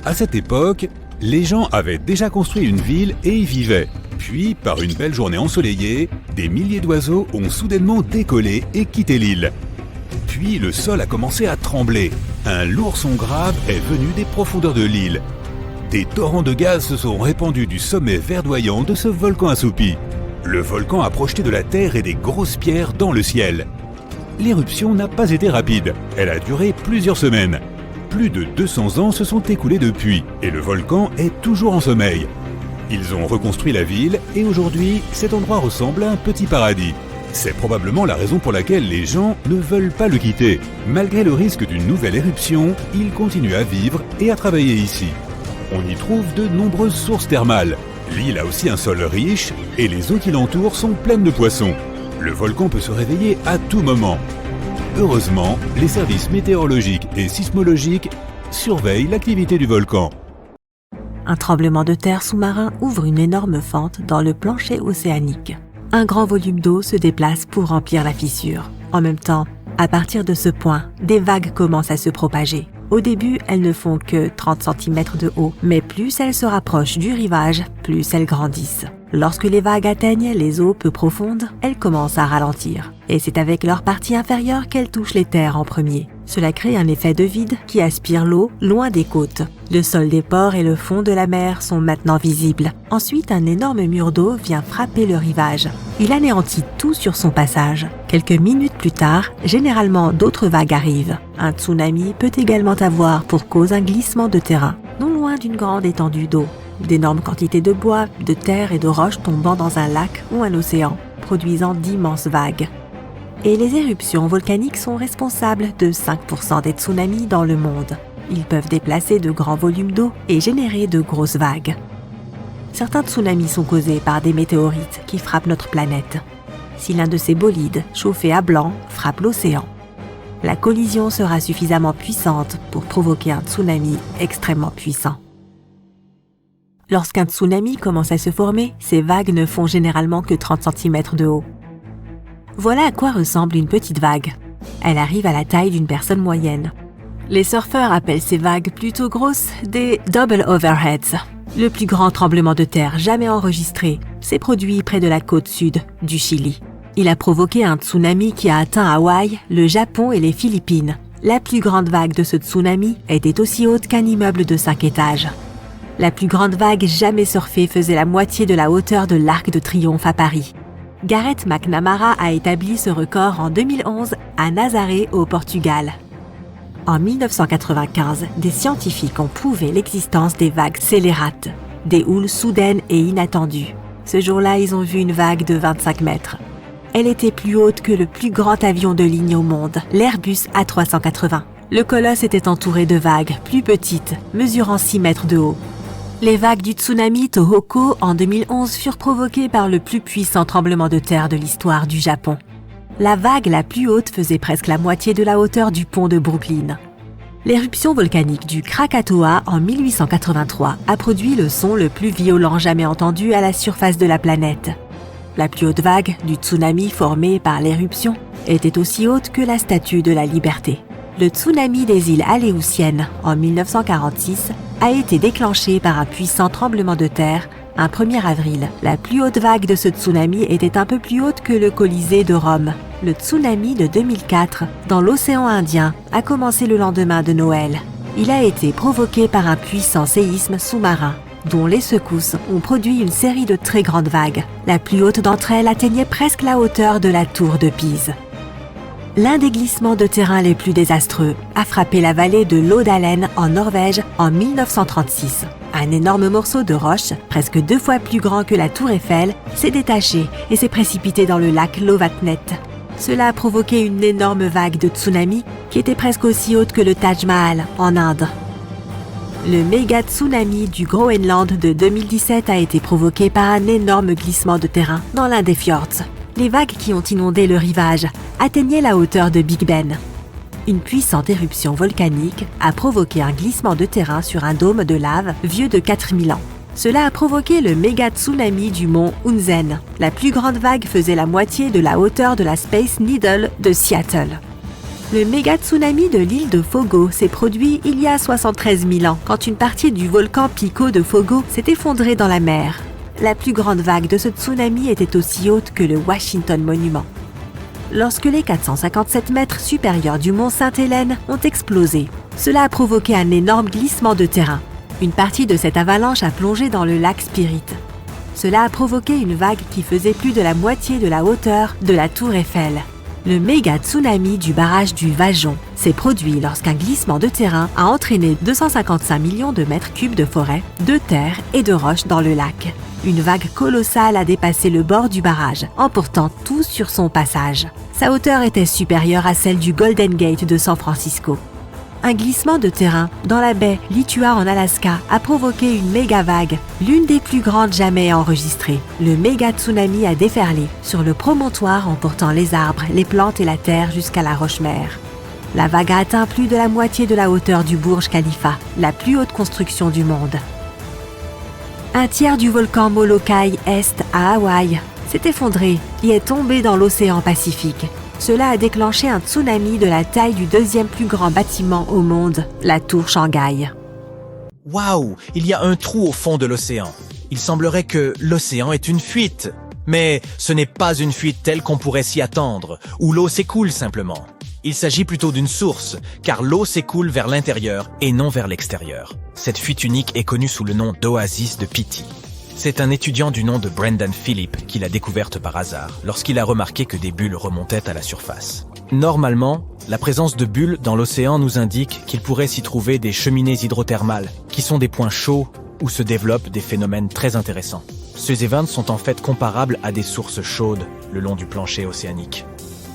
À cette époque, les gens avaient déjà construit une ville et y vivaient. Puis, par une belle journée ensoleillée, des milliers d'oiseaux ont soudainement décollé et quitté l'île. Puis le sol a commencé à trembler. Un lourd son grave est venu des profondeurs de l'île. Des torrents de gaz se sont répandus du sommet verdoyant de ce volcan assoupi. Le volcan a projeté de la terre et des grosses pierres dans le ciel. L'éruption n'a pas été rapide. Elle a duré plusieurs semaines. Plus de 200 ans se sont écoulés depuis et le volcan est toujours en sommeil. Ils ont reconstruit la ville et aujourd'hui, cet endroit ressemble à un petit paradis. C'est probablement la raison pour laquelle les gens ne veulent pas le quitter. Malgré le risque d'une nouvelle éruption, ils continuent à vivre et à travailler ici. On y trouve de nombreuses sources thermales. L'île a aussi un sol riche et les eaux qui l'entourent sont pleines de poissons. Le volcan peut se réveiller à tout moment. Heureusement, les services météorologiques et sismologiques surveillent l'activité du volcan. Un tremblement de terre sous-marin ouvre une énorme fente dans le plancher océanique. Un grand volume d'eau se déplace pour remplir la fissure. En même temps, à partir de ce point, des vagues commencent à se propager. Au début, elles ne font que 30 cm de haut, mais plus elles se rapprochent du rivage, plus elles grandissent. Lorsque les vagues atteignent les eaux peu profondes, elles commencent à ralentir. Et c'est avec leur partie inférieure qu'elles touchent les terres en premier. Cela crée un effet de vide qui aspire l'eau loin des côtes. Le sol des ports et le fond de la mer sont maintenant visibles. Ensuite, un énorme mur d'eau vient frapper le rivage. Il anéantit tout sur son passage. Quelques minutes plus tard, généralement d'autres vagues arrivent. Un tsunami peut également avoir pour cause un glissement de terrain, non loin d'une grande étendue d'eau. D'énormes quantités de bois, de terre et de roches tombant dans un lac ou un océan, produisant d'immenses vagues. Et les éruptions volcaniques sont responsables de 5% des tsunamis dans le monde. Ils peuvent déplacer de grands volumes d'eau et générer de grosses vagues. Certains tsunamis sont causés par des météorites qui frappent notre planète. Si l'un de ces bolides, chauffé à blanc, frappe l'océan, la collision sera suffisamment puissante pour provoquer un tsunami extrêmement puissant. Lorsqu'un tsunami commence à se former, ces vagues ne font généralement que 30 cm de haut. Voilà à quoi ressemble une petite vague. Elle arrive à la taille d'une personne moyenne. Les surfeurs appellent ces vagues plutôt grosses des double overheads. Le plus grand tremblement de terre jamais enregistré s'est produit près de la côte sud du Chili. Il a provoqué un tsunami qui a atteint Hawaï, le Japon et les Philippines. La plus grande vague de ce tsunami était aussi haute qu'un immeuble de 5 étages. La plus grande vague jamais surfée faisait la moitié de la hauteur de l'Arc de Triomphe à Paris. Gareth McNamara a établi ce record en 2011 à Nazaré au Portugal. En 1995, des scientifiques ont prouvé l'existence des vagues scélérates, des houles soudaines et inattendues. Ce jour-là, ils ont vu une vague de 25 mètres. Elle était plus haute que le plus grand avion de ligne au monde, l'Airbus A380. Le colosse était entouré de vagues plus petites, mesurant 6 mètres de haut. Les vagues du tsunami Tohoku en 2011 furent provoquées par le plus puissant tremblement de terre de l'histoire du Japon. La vague la plus haute faisait presque la moitié de la hauteur du pont de Brooklyn. L'éruption volcanique du Krakatoa en 1883 a produit le son le plus violent jamais entendu à la surface de la planète. La plus haute vague du tsunami formée par l'éruption était aussi haute que la Statue de la Liberté. Le tsunami des îles Aléoutiennes en 1946 a été déclenché par un puissant tremblement de terre un 1er avril. La plus haute vague de ce tsunami était un peu plus haute que le Colisée de Rome. Le tsunami de 2004 dans l'océan Indien a commencé le lendemain de Noël. Il a été provoqué par un puissant séisme sous-marin, dont les secousses ont produit une série de très grandes vagues. La plus haute d'entre elles atteignait presque la hauteur de la tour de Pise. L'un des glissements de terrain les plus désastreux a frappé la vallée de Lodalen en Norvège en 1936. Un énorme morceau de roche, presque 2 fois plus grand que la tour Eiffel, s'est détaché et s'est précipité dans le lac Lovatnet. Cela a provoqué une énorme vague de tsunami qui était presque aussi haute que le Taj Mahal en Inde. Le méga tsunami du Groenland de 2017 a été provoqué par un énorme glissement de terrain dans l'un des fjords. Les vagues qui ont inondé le rivage atteignaient la hauteur de Big Ben. Une puissante éruption volcanique a provoqué un glissement de terrain sur un dôme de lave vieux de 4000 ans. Cela a provoqué le méga tsunami du mont Unzen. La plus grande vague faisait la moitié de la hauteur de la Space Needle de Seattle. Le méga tsunami de l'île de Fogo s'est produit il y a 73 000 ans, quand une partie du volcan Pico de Fogo s'est effondrée dans la mer. La plus grande vague de ce tsunami était aussi haute que le Washington Monument. Lorsque les 457 mètres supérieurs du mont Sainte-Hélène ont explosé, cela a provoqué un énorme glissement de terrain. Une partie de cette avalanche a plongé dans le lac Spirit. Cela a provoqué une vague qui faisait plus de la moitié de la hauteur de la tour Eiffel. Le méga tsunami du barrage du Vajon s'est produit lorsqu'un glissement de terrain a entraîné 255 millions de mètres cubes de forêt, de terre et de roches dans le lac. Une vague colossale a dépassé le bord du barrage, emportant tout sur son passage. Sa hauteur était supérieure à celle du Golden Gate de San Francisco. Un glissement de terrain dans la baie Litua en Alaska a provoqué une méga vague, l'une des plus grandes jamais enregistrées. Le méga tsunami a déferlé sur le promontoire emportant les arbres, les plantes et la terre jusqu'à la roche-mère. La vague a atteint plus de la moitié de la hauteur du Burj Khalifa, la plus haute construction du monde. Un tiers du volcan Molokai Est à Hawaï s'est effondré et est tombé dans l'océan Pacifique. Cela a déclenché un tsunami de la taille du 2e plus grand bâtiment au monde, la tour Shanghai. Waouh, il y a un trou au fond de l'océan. Il semblerait que l'océan est une fuite. Mais ce n'est pas une fuite telle qu'on pourrait s'y attendre, où l'eau s'écoule simplement. Il s'agit plutôt d'une source, car l'eau s'écoule vers l'intérieur et non vers l'extérieur. Cette fuite unique est connue sous le nom d'oasis de Pitti. C'est un étudiant du nom de Brendan Philip qui l'a découverte par hasard, lorsqu'il a remarqué que des bulles remontaient à la surface. Normalement, la présence de bulles dans l'océan nous indique qu'il pourrait s'y trouver des cheminées hydrothermales, qui sont des points chauds où se développent des phénomènes très intéressants. Ces events sont en fait comparables à des sources chaudes le long du plancher océanique.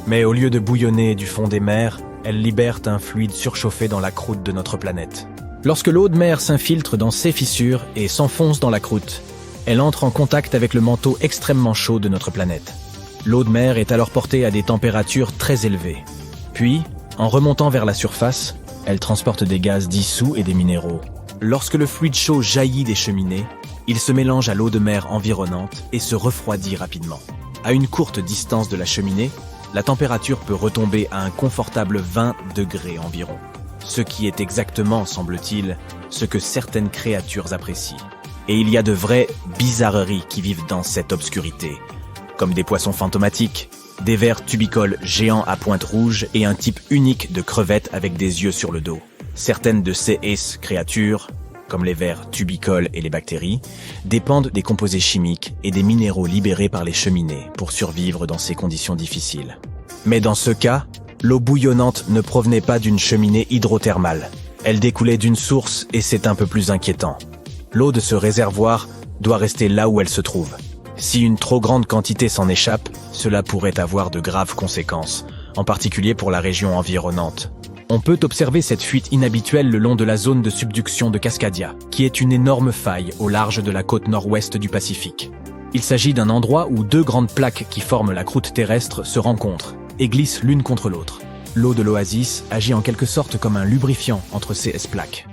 Mais au lieu de bouillonner du fond des mers, elles libèrent un fluide surchauffé dans la croûte de notre planète. Lorsque l'eau de mer s'infiltre dans ces fissures et s'enfonce dans la croûte, elle entre en contact avec le manteau extrêmement chaud de notre planète. L'eau de mer est alors portée à des températures très élevées. Puis, en remontant vers la surface, elle transporte des gaz dissous et des minéraux. Lorsque le fluide chaud jaillit des cheminées, il se mélange à l'eau de mer environnante et se refroidit rapidement. À une courte distance de la cheminée, la température peut retomber à un confortable 20 degrés environ. Ce qui est exactement, semble-t-il, ce que certaines créatures apprécient. Et il y a de vraies bizarreries qui vivent dans cette obscurité, comme des poissons fantomatiques, des vers tubicoles géants à pointe rouge et un type unique de crevettes avec des yeux sur le dos. Certaines de ces créatures, comme les vers tubicoles et les bactéries, dépendent des composés chimiques et des minéraux libérés par les cheminées pour survivre dans ces conditions difficiles. Mais dans ce cas, l'eau bouillonnante ne provenait pas d'une cheminée hydrothermale. Elle découlait d'une source et c'est un peu plus inquiétant. L'eau de ce réservoir doit rester là où elle se trouve. Si une trop grande quantité s'en échappe, cela pourrait avoir de graves conséquences, en particulier pour la région environnante. On peut observer cette fuite inhabituelle le long de la zone de subduction de Cascadia, qui est une énorme faille au large de la côte nord-ouest du Pacifique. Il s'agit d'un endroit où 2 grandes plaques qui forment la croûte terrestre se rencontrent et glissent l'une contre l'autre. L'eau de l'oasis agit en quelque sorte comme un lubrifiant entre ces plaques.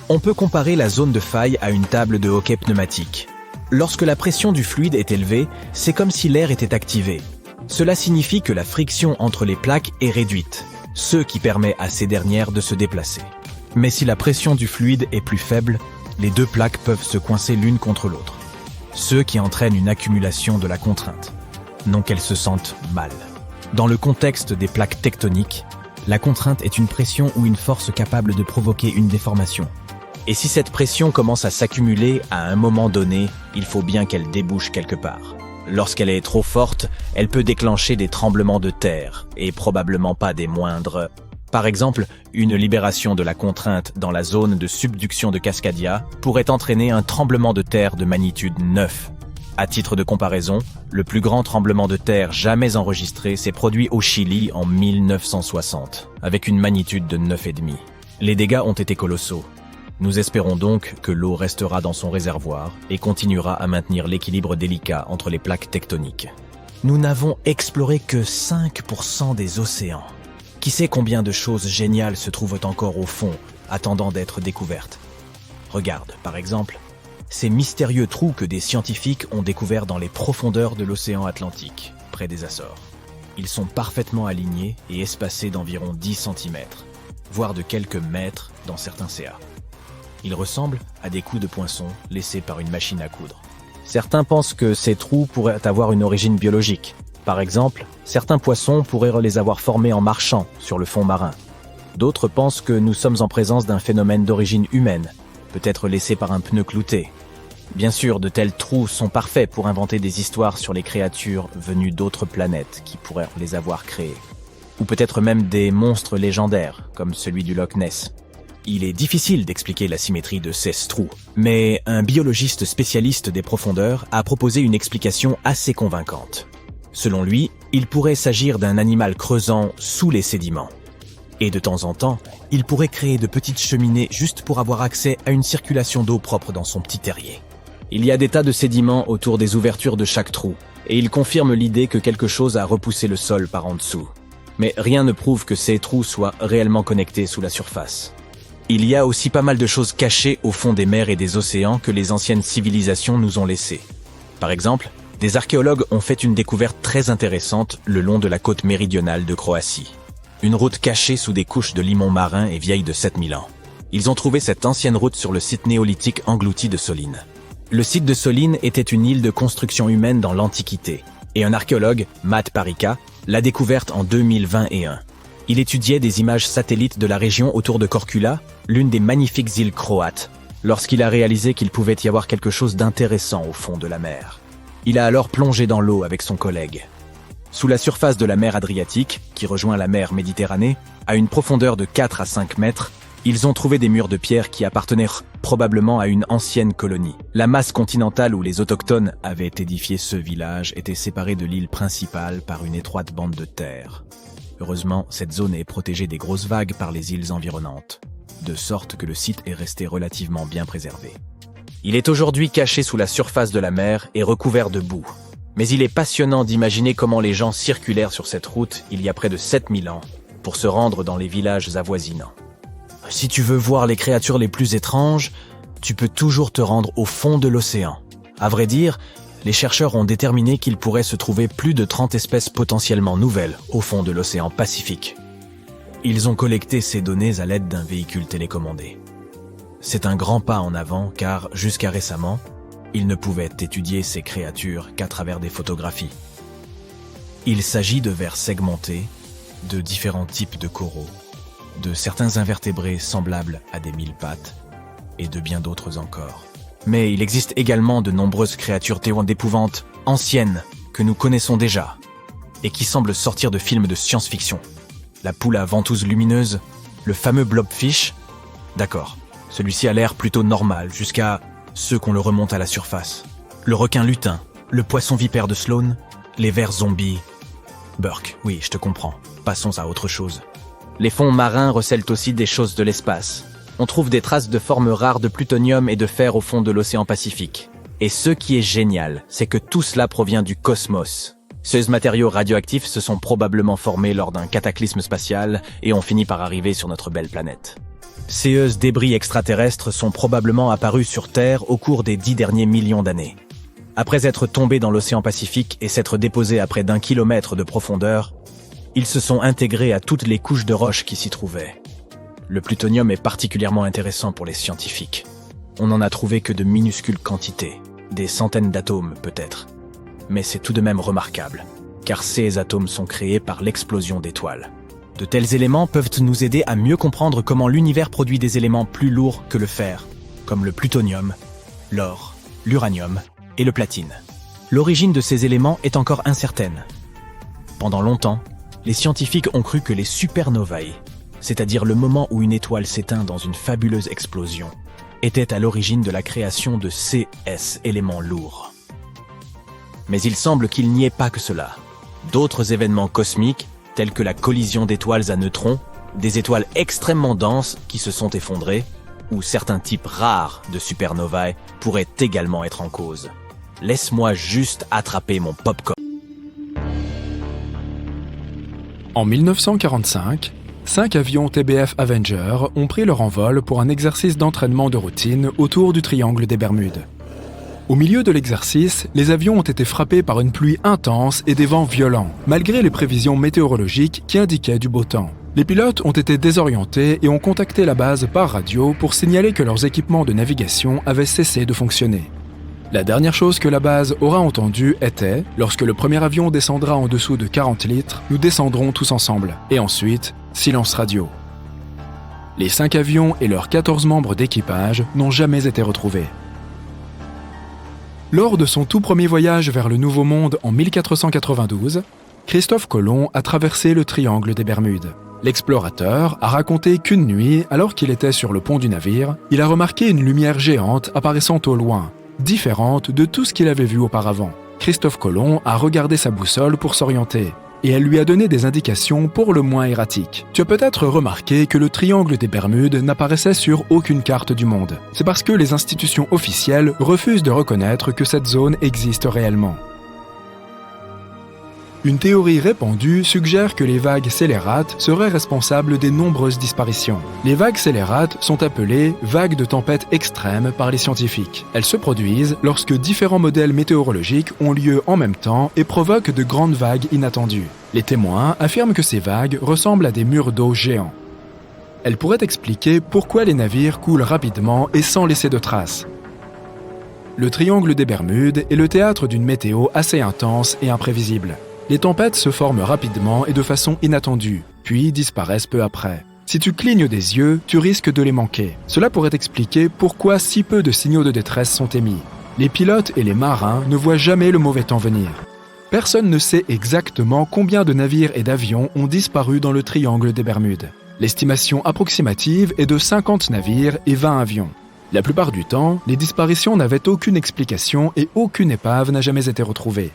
On peut comparer la zone de faille à une table de hockey pneumatique. Lorsque la pression du fluide est élevée, c'est comme si l'air était activé. Cela signifie que la friction entre les plaques est réduite. ce qui permet à ces dernières de se déplacer. Mais si la pression du fluide est plus faible, les deux plaques peuvent se coincer l'une contre l'autre, ce qui entraîne une accumulation de la contrainte, non qu'elles se sentent mal. Dans le contexte des plaques tectoniques, la contrainte est une pression ou une force capable de provoquer une déformation. Et si cette pression commence à s'accumuler à un moment donné, il faut bien qu'elle débouche quelque part. Lorsqu'elle est trop forte, elle peut déclencher des tremblements de terre, et probablement pas des moindres. Par exemple, une libération de la contrainte dans la zone de subduction de Cascadia pourrait entraîner un tremblement de terre de magnitude 9. À titre de comparaison, le plus grand tremblement de terre jamais enregistré s'est produit au Chili en 1960, avec une magnitude de 9,5. Les dégâts ont été colossaux. Nous espérons donc que l'eau restera dans son réservoir et continuera à maintenir l'équilibre délicat entre les plaques tectoniques. Nous n'avons exploré que 5% des océans. Qui sait combien de choses géniales se trouvent encore au fond, attendant d'être découvertes? Regarde, par exemple, ces mystérieux trous que des scientifiques ont découverts dans les profondeurs de l'océan Atlantique, près des Açores. Ils sont parfaitement alignés et espacés d'environ 10 cm, voire de quelques mètres dans certains CA. Ils ressemblent à des coups de poinçon laissés par une machine à coudre. Certains pensent que ces trous pourraient avoir une origine biologique. Par exemple, certains poissons pourraient les avoir formés en marchant sur le fond marin. D'autres pensent que nous sommes en présence d'un phénomène d'origine humaine, peut-être laissé par un pneu clouté. Bien sûr, de tels trous sont parfaits pour inventer des histoires sur les créatures venues d'autres planètes qui pourraient les avoir créées. Ou peut-être même des monstres légendaires, comme celui du Loch Ness. Il est difficile d'expliquer la symétrie de ces trous, mais un biologiste spécialiste des profondeurs a proposé une explication assez convaincante. Selon lui, il pourrait s'agir d'un animal creusant sous les sédiments. Et de temps en temps, il pourrait créer de petites cheminées juste pour avoir accès à une circulation d'eau propre dans son petit terrier. Il y a des tas de sédiments autour des ouvertures de chaque trou, et il confirme l'idée que quelque chose a repoussé le sol par en dessous. Mais rien ne prouve que ces trous soient réellement connectés sous la surface. Il y a aussi pas mal de choses cachées au fond des mers et des océans que les anciennes civilisations nous ont laissées. Par exemple, des archéologues ont fait une découverte très intéressante le long de la côte méridionale de Croatie. Une route cachée sous des couches de limon marin et vieille de 7000 ans. Ils ont trouvé cette ancienne route sur le site néolithique englouti de Soline. Le site de Soline était une île de construction humaine dans l'Antiquité, et un archéologue, Matt Parika, l'a découverte en 2021. Il étudiait des images satellites de la région autour de Korčula, l'une des magnifiques îles croates, lorsqu'il a réalisé qu'il pouvait y avoir quelque chose d'intéressant au fond de la mer. Il a alors plongé dans l'eau avec son collègue. Sous la surface de la mer Adriatique, qui rejoint la mer Méditerranée, à une profondeur de 4 à 5 mètres, ils ont trouvé des murs de pierre qui appartenaient probablement à une ancienne colonie. La masse continentale où les autochtones avaient édifié ce village était séparée de l'île principale par une étroite bande de terre. Heureusement, cette zone est protégée des grosses vagues par les îles environnantes, de sorte que le site est resté relativement bien préservé. Il est aujourd'hui caché sous la surface de la mer et recouvert de boue. Mais il est passionnant d'imaginer comment les gens circulèrent sur cette route il y a près de 7000 ans pour se rendre dans les villages avoisinants. Si tu veux voir les créatures les plus étranges, tu peux toujours te rendre au fond de l'océan. À vrai dire, les chercheurs ont déterminé qu'il pourrait se trouver plus de 30 espèces potentiellement nouvelles au fond de l'océan Pacifique. Ils ont collecté ces données à l'aide d'un véhicule télécommandé. C'est un grand pas en avant car, jusqu'à récemment, ils ne pouvaient étudier ces créatures qu'à travers des photographies. Il s'agit de vers segmentés, de différents types de coraux, de certains invertébrés semblables à des mille-pattes et de bien d'autres encore. Mais il existe également de nombreuses créatures d'épouvante anciennes que nous connaissons déjà et qui semblent sortir de films de science-fiction. La poule à ventouse lumineuse, le fameux blobfish. D'accord, celui-ci a l'air plutôt normal jusqu'à ce qu'on le remonte à la surface. Le requin lutin, le poisson vipère de Sloan, les vers zombies. Burke, oui, je te comprends. Passons à autre chose. Les fonds marins recèlent aussi des choses de l'espace. On trouve des traces de formes rares de plutonium et de fer au fond de l'océan Pacifique. Et ce qui est génial, c'est que tout cela provient du cosmos. Ces matériaux radioactifs se sont probablement formés lors d'un cataclysme spatial et ont fini par arriver sur notre belle planète. Ces débris extraterrestres sont probablement apparus sur Terre au cours des 10 derniers millions d'années. Après être tombés dans l'océan Pacifique et s'être déposés à près d'1 kilomètre de profondeur, Ils se sont intégrés à toutes les couches de roches qui s'y trouvaient. Le plutonium est particulièrement intéressant pour les scientifiques. On n'en a trouvé que de minuscules quantités, des centaines d'atomes peut-être. Mais c'est tout de même remarquable, car ces atomes sont créés par l'explosion d'étoiles. De tels éléments peuvent nous aider à mieux comprendre comment l'univers produit des éléments plus lourds que le fer, comme le plutonium, l'or, l'uranium et le platine. L'origine de ces éléments est encore incertaine. Pendant longtemps, les scientifiques ont cru que les supernovae, c'est-à-dire le moment où une étoile s'éteint dans une fabuleuse explosion, étaient à l'origine de la création de ces éléments lourds. Mais il semble qu'il n'y ait pas que cela. D'autres événements cosmiques, tels que la collision d'étoiles à neutrons, des étoiles extrêmement denses qui se sont effondrées, ou certains types rares de supernovae pourraient également être en cause. Laisse-moi juste attraper mon popcorn. En 1945, 5 avions TBF Avenger ont pris leur envol pour un exercice d'entraînement de routine autour du triangle des Bermudes. Au milieu de l'exercice, les avions ont été frappés par une pluie intense et des vents violents, malgré les prévisions météorologiques qui indiquaient du beau temps. Les pilotes ont été désorientés et ont contacté la base par radio pour signaler que leurs équipements de navigation avaient cessé de fonctionner. La dernière chose que la base aura entendue était « Lorsque le premier avion descendra en dessous de 40 litres, nous descendrons tous ensemble. » Et ensuite, silence radio. Les 5 avions et leurs 14 membres d'équipage n'ont jamais été retrouvés. Lors de son tout premier voyage vers le Nouveau Monde en 1492, Christophe Colomb a traversé le triangle des Bermudes. L'explorateur a raconté qu'une nuit, alors qu'il était sur le pont du navire, il a remarqué une lumière géante apparaissant au loin, différente de tout ce qu'il avait vu auparavant. Christophe Colomb a regardé sa boussole pour s'orienter, et elle lui a donné des indications pour le moins erratiques. Tu as peut-être remarqué que le triangle des Bermudes n'apparaissait sur aucune carte du monde. C'est parce que les institutions officielles refusent de reconnaître que cette zone existe réellement. Une théorie répandue suggère que les vagues scélérates seraient responsables des nombreuses disparitions. Les vagues scélérates sont appelées vagues de tempête extrêmes par les scientifiques. Elles se produisent lorsque différents modèles météorologiques ont lieu en même temps et provoquent de grandes vagues inattendues. Les témoins affirment que ces vagues ressemblent à des murs d'eau géants. Elles pourraient expliquer pourquoi les navires coulent rapidement et sans laisser de traces. Le triangle des Bermudes est le théâtre d'une météo assez intense et imprévisible. Les tempêtes se forment rapidement et de façon inattendue, puis disparaissent peu après. Si tu clignes des yeux, tu risques de les manquer. Cela pourrait expliquer pourquoi si peu de signaux de détresse sont émis. Les pilotes et les marins ne voient jamais le mauvais temps venir. Personne ne sait exactement combien de navires et d'avions ont disparu dans le triangle des Bermudes. L'estimation approximative est de 50 navires et 20 avions. La plupart du temps, les disparitions n'avaient aucune explication et aucune épave n'a jamais été retrouvée.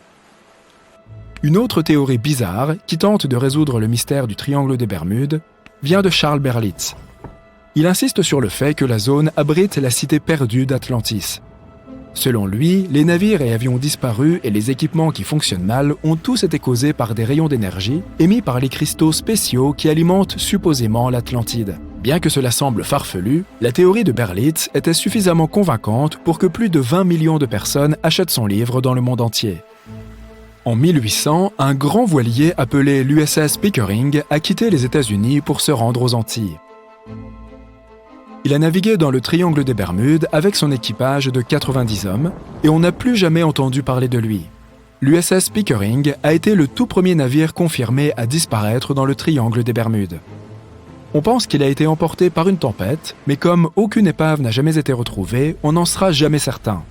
Une autre théorie bizarre, qui tente de résoudre le mystère du triangle des Bermudes, vient de Charles Berlitz. Il insiste sur le fait que la zone abrite la cité perdue d'Atlantis. Selon lui, les navires et avions disparus et les équipements qui fonctionnent mal ont tous été causés par des rayons d'énergie émis par les cristaux spéciaux qui alimentent supposément l'Atlantide. Bien que cela semble farfelu, la théorie de Berlitz était suffisamment convaincante pour que plus de 20 millions de personnes achètent son livre dans le monde entier. En 1800, un grand voilier appelé l'USS Pickering a quitté les États-Unis pour se rendre aux Antilles. Il a navigué dans le triangle des Bermudes avec son équipage de 90 hommes et on n'a plus jamais entendu parler de lui. L'USS Pickering a été le tout premier navire confirmé à disparaître dans le triangle des Bermudes. On pense qu'il a été emporté par une tempête, mais comme aucune épave n'a jamais été retrouvée, on n'en sera jamais certain.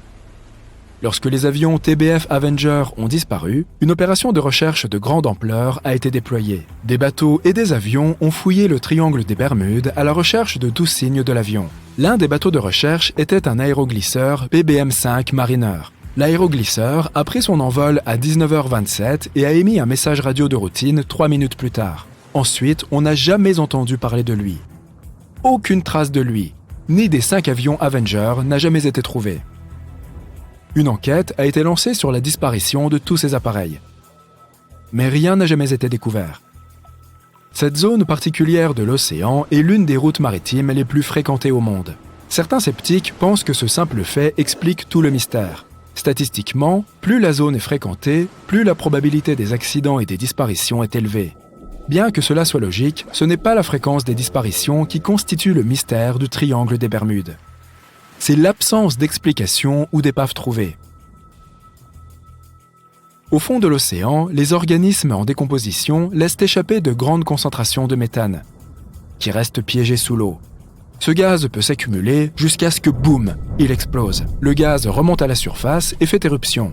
Lorsque les avions TBF Avenger ont disparu, une opération de recherche de grande ampleur a été déployée. Des bateaux et des avions ont fouillé le triangle des Bermudes à la recherche de tout signe de l'avion. L'un des bateaux de recherche était un aéroglisseur PBM-5 Mariner. L'aéroglisseur a pris son envol à 19h27 et a émis un message radio de routine 3 minutes plus tard. Ensuite, on n'a jamais entendu parler de lui. Aucune trace de lui, ni des 5 avions Avenger n'a jamais été trouvée. Une enquête a été lancée sur la disparition de tous ces appareils. Mais rien n'a jamais été découvert. Cette zone particulière de l'océan est l'une des routes maritimes les plus fréquentées au monde. Certains sceptiques pensent que ce simple fait explique tout le mystère. Statistiquement, plus la zone est fréquentée, plus la probabilité des accidents et des disparitions est élevée. Bien que cela soit logique, ce n'est pas la fréquence des disparitions qui constitue le mystère du triangle des Bermudes. C'est l'absence d'explication ou d'épaves trouvées. Au fond de l'océan, les organismes en décomposition laissent échapper de grandes concentrations de méthane, qui restent piégés sous l'eau. Ce gaz peut s'accumuler jusqu'à ce que, boum, il explose. Le gaz remonte à la surface et fait éruption.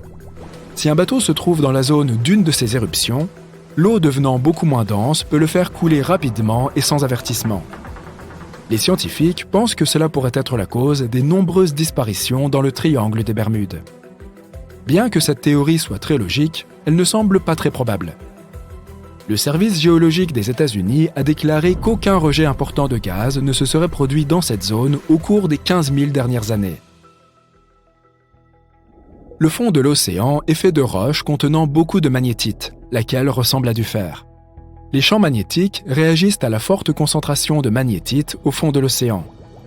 Si un bateau se trouve dans la zone d'une de ces éruptions, l'eau devenant beaucoup moins dense peut le faire couler rapidement et sans avertissement. Les scientifiques pensent que cela pourrait être la cause des nombreuses disparitions dans le triangle des Bermudes. Bien que cette théorie soit très logique, elle ne semble pas très probable. Le service géologique des États-Unis a déclaré qu'aucun rejet important de gaz ne se serait produit dans cette zone au cours des 15 000 dernières années. Le fond de l'océan est fait de roches contenant beaucoup de magnétite, laquelle ressemble à du fer. Les champs magnétiques réagissent à la forte concentration de magnétite au fond de l'océan,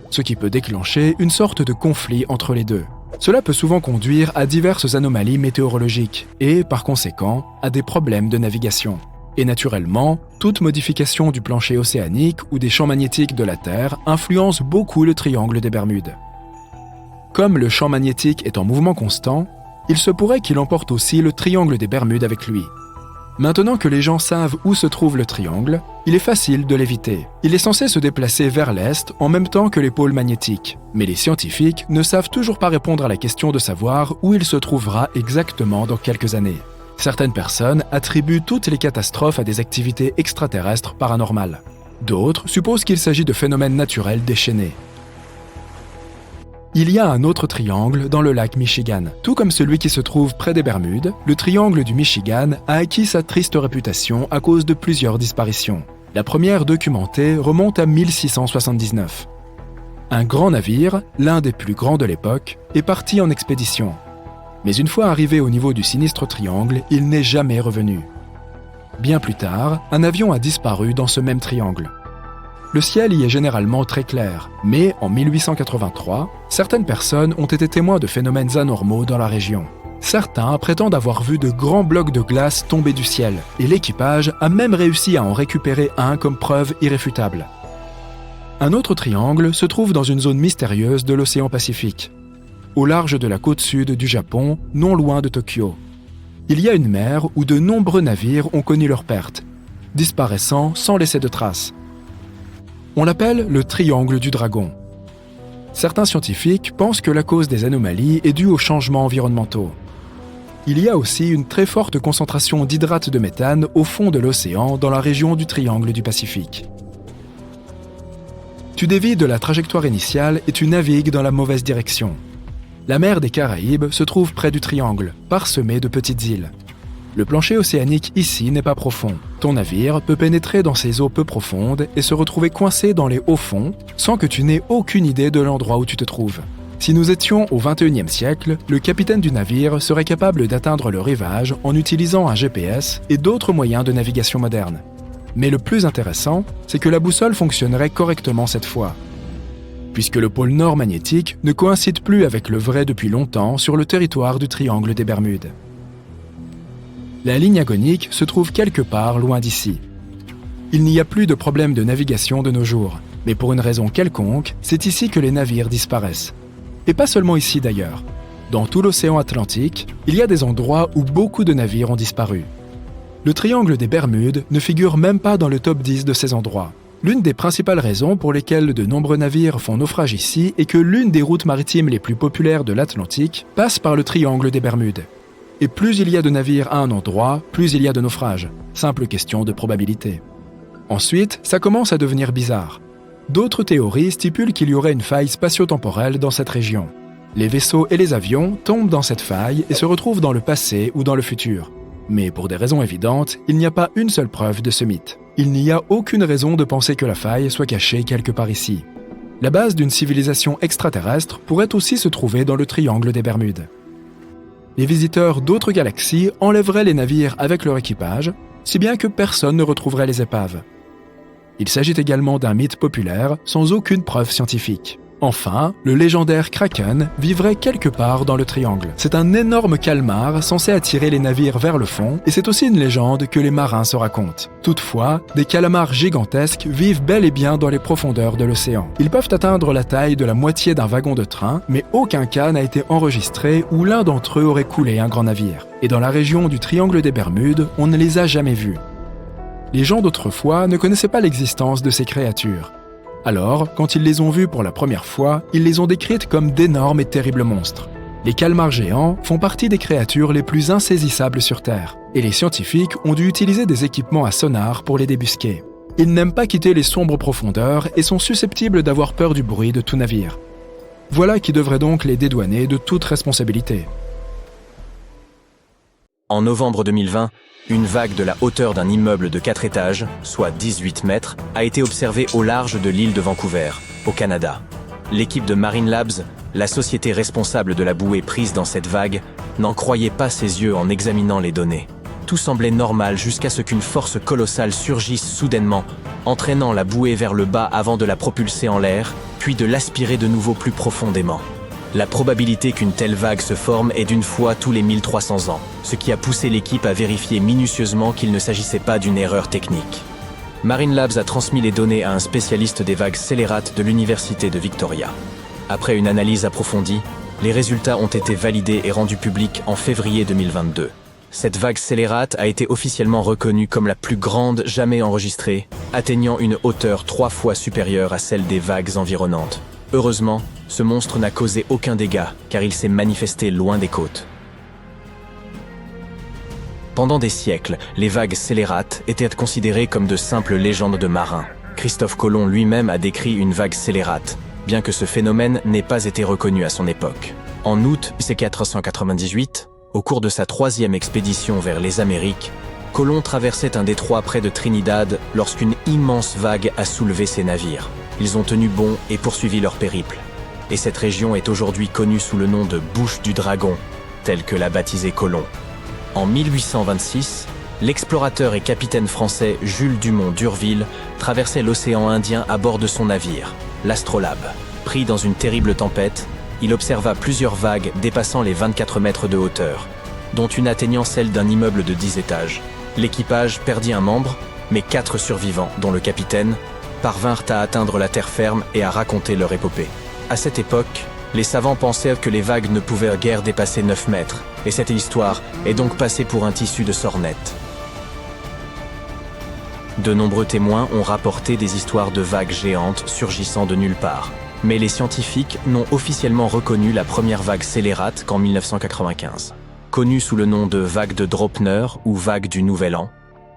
ce qui peut déclencher une sorte de conflit entre les deux. Cela peut souvent conduire à diverses anomalies météorologiques et, par conséquent, à des problèmes de navigation. Et naturellement, toute modification du plancher océanique ou des champs magnétiques de la Terre influence beaucoup le triangle des Bermudes. Comme le champ magnétique est en mouvement constant, il se pourrait qu'il emporte aussi le triangle des Bermudes avec lui. Maintenant que les gens savent où se trouve le triangle, il est facile de l'éviter. Il est censé se déplacer vers l'est en même temps que les pôles magnétiques. Mais les scientifiques ne savent toujours pas répondre à la question de savoir où il se trouvera exactement dans quelques années. Certaines personnes attribuent toutes les catastrophes à des activités extraterrestres paranormales. D'autres supposent qu'il s'agit de phénomènes naturels déchaînés. Il y a un autre triangle dans le lac Michigan. Tout comme celui qui se trouve près des Bermudes, le triangle du Michigan a acquis sa triste réputation à cause de plusieurs disparitions. La première documentée remonte à 1679. Un grand navire, l'un des plus grands de l'époque, est parti en expédition. Mais une fois arrivé au niveau du sinistre triangle, il n'est jamais revenu. Bien plus tard, un avion a disparu dans ce même triangle. Le ciel y est généralement très clair, mais en 1883, certaines personnes ont été témoins de phénomènes anormaux dans la région. Certains prétendent avoir vu de grands blocs de glace tomber du ciel, et l'équipage a même réussi à en récupérer un comme preuve irréfutable. Un autre triangle se trouve dans une zone mystérieuse de l'océan Pacifique, au large de la côte sud du Japon, non loin de Tokyo. Il y a une mer où de nombreux navires ont connu leur perte, disparaissant sans laisser de traces. On l'appelle le triangle du dragon. Certains scientifiques pensent que la cause des anomalies est due aux changements environnementaux. Il y a aussi une très forte concentration d'hydrate de méthane au fond de l'océan dans la région du triangle du Pacifique. Tu dévies de la trajectoire initiale et tu navigues dans la mauvaise direction. La mer des Caraïbes se trouve près du triangle, parsemée de petites îles. Le plancher océanique ici n'est pas profond. Ton navire peut pénétrer dans ces eaux peu profondes et se retrouver coincé dans les hauts fonds sans que tu n'aies aucune idée de l'endroit où tu te trouves. Si nous étions au XXIe siècle, le capitaine du navire serait capable d'atteindre le rivage en utilisant un GPS et d'autres moyens de navigation modernes. Mais le plus intéressant, c'est que la boussole fonctionnerait correctement cette fois, puisque le pôle nord magnétique ne coïncide plus avec le vrai depuis longtemps sur le territoire du triangle des Bermudes. La ligne agonique se trouve quelque part loin d'ici. Il n'y a plus de problème de navigation de nos jours, mais pour une raison quelconque, c'est ici que les navires disparaissent. Et pas seulement ici d'ailleurs. Dans tout l'océan Atlantique, il y a des endroits où beaucoup de navires ont disparu. Le triangle des Bermudes ne figure même pas dans le top 10 de ces endroits. L'une des principales raisons pour lesquelles de nombreux navires font naufrage ici est que l'une des routes maritimes les plus populaires de l'Atlantique passe par le triangle des Bermudes. Et plus il y a de navires à un endroit, plus il y a de naufrages. Simple question de probabilité. Ensuite, ça commence à devenir bizarre. D'autres théories stipulent qu'il y aurait une faille spatio-temporelle dans cette région. Les vaisseaux et les avions tombent dans cette faille et se retrouvent dans le passé ou dans le futur. Mais pour des raisons évidentes, il n'y a pas une seule preuve de ce mythe. Il n'y a aucune raison de penser que la faille soit cachée quelque part ici. La base d'une civilisation extraterrestre pourrait aussi se trouver dans le triangle des Bermudes. Les visiteurs d'autres galaxies enlèveraient les navires avec leur équipage, si bien que personne ne retrouverait les épaves. Il s'agit également d'un mythe populaire sans aucune preuve scientifique. Enfin, le légendaire Kraken vivrait quelque part dans le triangle. C'est un énorme calmar censé attirer les navires vers le fond, et c'est aussi une légende que les marins se racontent. Toutefois, des calamars gigantesques vivent bel et bien dans les profondeurs de l'océan. Ils peuvent atteindre la taille de la moitié d'un wagon de train, mais aucun cas n'a été enregistré où l'un d'entre eux aurait coulé un grand navire. Et dans la région du triangle des Bermudes, on ne les a jamais vus. Les gens d'autrefois ne connaissaient pas l'existence de ces créatures. Alors, quand ils les ont vues pour la première fois, ils les ont décrites comme d'énormes et terribles monstres. Les calmars géants font partie des créatures les plus insaisissables sur Terre, et les scientifiques ont dû utiliser des équipements à sonar pour les débusquer. Ils n'aiment pas quitter les sombres profondeurs et sont susceptibles d'avoir peur du bruit de tout navire. Voilà qui devrait donc les dédouaner de toute responsabilité. En novembre 2020, une vague de la hauteur d'un immeuble de 4 étages, soit 18 mètres, a été observée au large de l'île de Vancouver, au Canada. L'équipe de Marine Labs, la société responsable de la bouée prise dans cette vague, n'en croyait pas ses yeux en examinant les données. Tout semblait normal jusqu'à ce qu'une force colossale surgisse soudainement, entraînant la bouée vers le bas avant de la propulser en l'air, puis de l'aspirer de nouveau plus profondément. La probabilité qu'une telle vague se forme est d'une fois tous les 1300 ans, ce qui a poussé l'équipe à vérifier minutieusement qu'il ne s'agissait pas d'une erreur technique. Marine Labs a transmis les données à un spécialiste des vagues scélérates de l'Université de Victoria. Après une analyse approfondie, les résultats ont été validés et rendus publics en février 2022. Cette vague scélérate a été officiellement reconnue comme la plus grande jamais enregistrée, atteignant une hauteur 3 fois supérieure à celle des vagues environnantes. Heureusement, ce monstre n'a causé aucun dégât, car il s'est manifesté loin des côtes. Pendant des siècles, les vagues scélérates étaient considérées comme de simples légendes de marins. Christophe Colomb lui-même a décrit une vague scélérate, bien que ce phénomène n'ait pas été reconnu à son époque. En août 1498, au cours de sa 3e expédition vers les Amériques, Colomb traversait un détroit près de Trinidad lorsqu'une immense vague a soulevé ses navires. Ils ont tenu bon et poursuivi leur périple. Et cette région est aujourd'hui connue sous le nom de Bouche du Dragon, telle que l'a baptisée Colomb. En 1826, l'explorateur et capitaine français Jules Dumont d'Urville traversait l'océan Indien à bord de son navire, l'Astrolabe. Pris dans une terrible tempête, il observa plusieurs vagues dépassant les 24 mètres de hauteur, dont une atteignant celle d'un immeuble de 10 étages. L'équipage perdit un membre, mais 4 survivants, dont le capitaine, parvinrent à atteindre la terre ferme et à raconter leur épopée. À cette époque, les savants pensaient que les vagues ne pouvaient guère dépasser 9 mètres, et cette histoire est donc passée pour un tissu de sornettes. De nombreux témoins ont rapporté des histoires de vagues géantes surgissant de nulle part, mais les scientifiques n'ont officiellement reconnu la première vague scélérate qu'en 1995. Connue sous le nom de vague de Draupner ou vague du Nouvel An,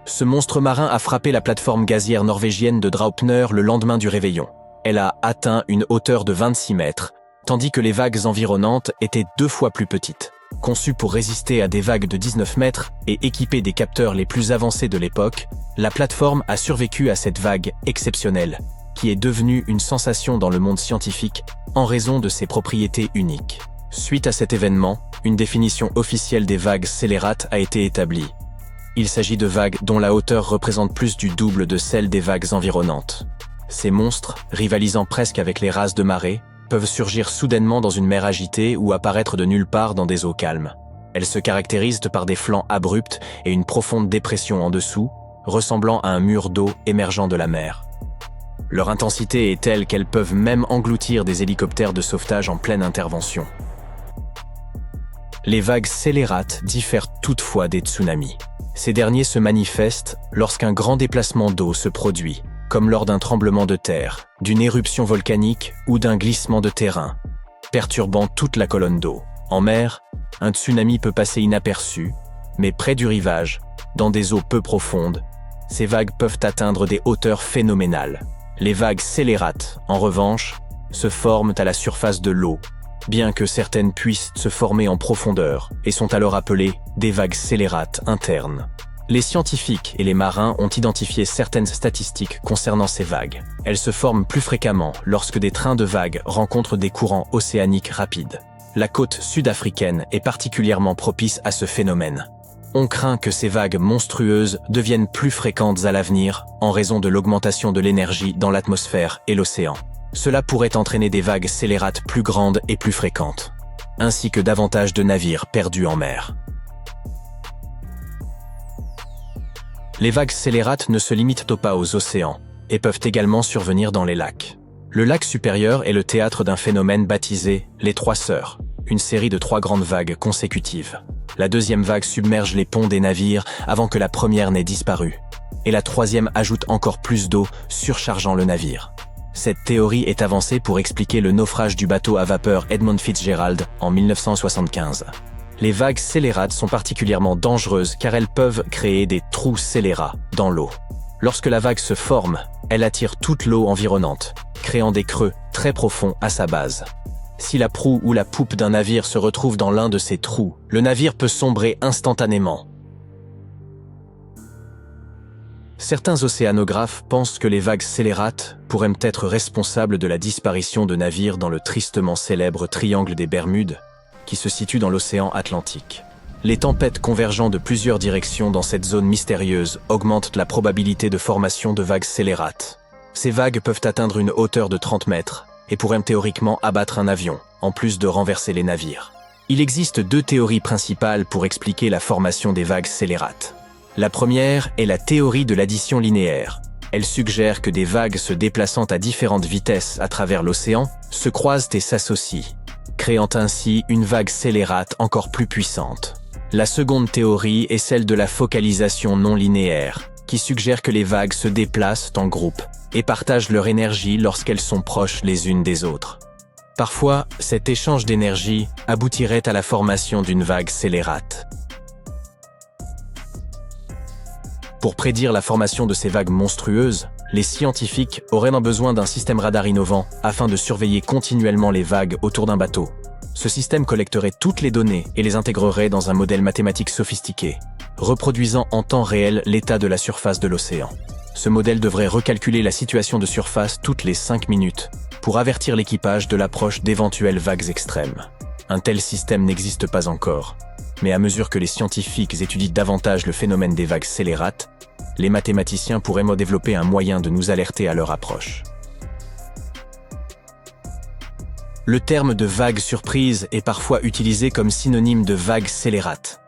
ce monstre marin a frappé la plateforme gazière norvégienne de Draupner le lendemain du réveillon. Elle a atteint une hauteur de 26 mètres, tandis que les vagues environnantes étaient 2 fois plus petites. Conçue pour résister à des vagues de 19 mètres et équipée des capteurs les plus avancés de l'époque, la plateforme a survécu à cette vague exceptionnelle, qui est devenue une sensation dans le monde scientifique en raison de ses propriétés uniques. Suite à cet événement, une définition officielle des vagues scélérates a été établie. Il s'agit de vagues dont la hauteur représente plus du double de celle des vagues environnantes. Ces monstres, rivalisant presque avec les rases de marée, peuvent surgir soudainement dans une mer agitée ou apparaître de nulle part dans des eaux calmes. Elles se caractérisent par des flancs abrupts et une profonde dépression en dessous, ressemblant à un mur d'eau émergeant de la mer. Leur intensité est telle qu'elles peuvent même engloutir des hélicoptères de sauvetage en pleine intervention. Les vagues scélérates diffèrent toutefois des tsunamis. Ces derniers se manifestent lorsqu'un grand déplacement d'eau se produit, comme lors d'un tremblement de terre, d'une éruption volcanique ou d'un glissement de terrain, perturbant toute la colonne d'eau. En mer, un tsunami peut passer inaperçu, mais près du rivage, dans des eaux peu profondes, ces vagues peuvent atteindre des hauteurs phénoménales. Les vagues scélérates, en revanche, se forment à la surface de l'eau, bien que certaines puissent se former en profondeur et sont alors appelées des vagues scélérates internes. Les scientifiques et les marins ont identifié certaines statistiques concernant ces vagues. Elles se forment plus fréquemment lorsque des trains de vagues rencontrent des courants océaniques rapides. La côte sud-africaine est particulièrement propice à ce phénomène. On craint que ces vagues monstrueuses deviennent plus fréquentes à l'avenir en raison de l'augmentation de l'énergie dans l'atmosphère et l'océan. Cela pourrait entraîner des vagues scélérates plus grandes et plus fréquentes, ainsi que davantage de navires perdus en mer. Les vagues scélérates ne se limitent pas aux océans et peuvent également survenir dans les lacs. Le lac supérieur est le théâtre d'un phénomène baptisé les Trois Sœurs, une série de 3 grandes vagues consécutives. La deuxième vague submerge les ponts des navires avant que la première n'ait disparu, et la troisième ajoute encore plus d'eau, surchargeant le navire. Cette théorie est avancée pour expliquer le naufrage du bateau à vapeur Edmund Fitzgerald en 1975. Les vagues scélérates sont particulièrement dangereuses car elles peuvent créer des trous scélérats dans l'eau. Lorsque la vague se forme, elle attire toute l'eau environnante, créant des creux très profonds à sa base. Si la proue ou la poupe d'un navire se retrouve dans l'un de ces trous, le navire peut sombrer instantanément. Certains océanographes pensent que les vagues scélérates pourraient être responsables de la disparition de navires dans le tristement célèbre triangle des Bermudes, qui se situe dans l'océan Atlantique. Les tempêtes convergeant de plusieurs directions dans cette zone mystérieuse augmentent la probabilité de formation de vagues scélérates. Ces vagues peuvent atteindre une hauteur de 30 mètres et pourraient théoriquement abattre un avion, en plus de renverser les navires. Il existe 2 théories principales pour expliquer la formation des vagues scélérates. La première est la théorie de l'addition linéaire. Elle suggère que des vagues se déplaçant à différentes vitesses à travers l'océan se croisent et s'associent, créant ainsi une vague scélérate encore plus puissante. La seconde théorie est celle de la focalisation non linéaire, qui suggère que les vagues se déplacent en groupe et partagent leur énergie lorsqu'elles sont proches les unes des autres. Parfois, cet échange d'énergie aboutirait à la formation d'une vague scélérate. Pour prédire la formation de ces vagues monstrueuses, les scientifiques auraient besoin d'un système radar innovant afin de surveiller continuellement les vagues autour d'un bateau. Ce système collecterait toutes les données et les intégrerait dans un modèle mathématique sophistiqué, reproduisant en temps réel l'état de la surface de l'océan. Ce modèle devrait recalculer la situation de surface toutes les 5 minutes pour avertir l'équipage de l'approche d'éventuelles vagues extrêmes. Un tel système n'existe pas encore, mais à mesure que les scientifiques étudient davantage le phénomène des vagues scélérates, les mathématiciens pourraient développer un moyen de nous alerter à leur approche. Le terme de vague surprise est parfois utilisé comme synonyme de vague scélérate.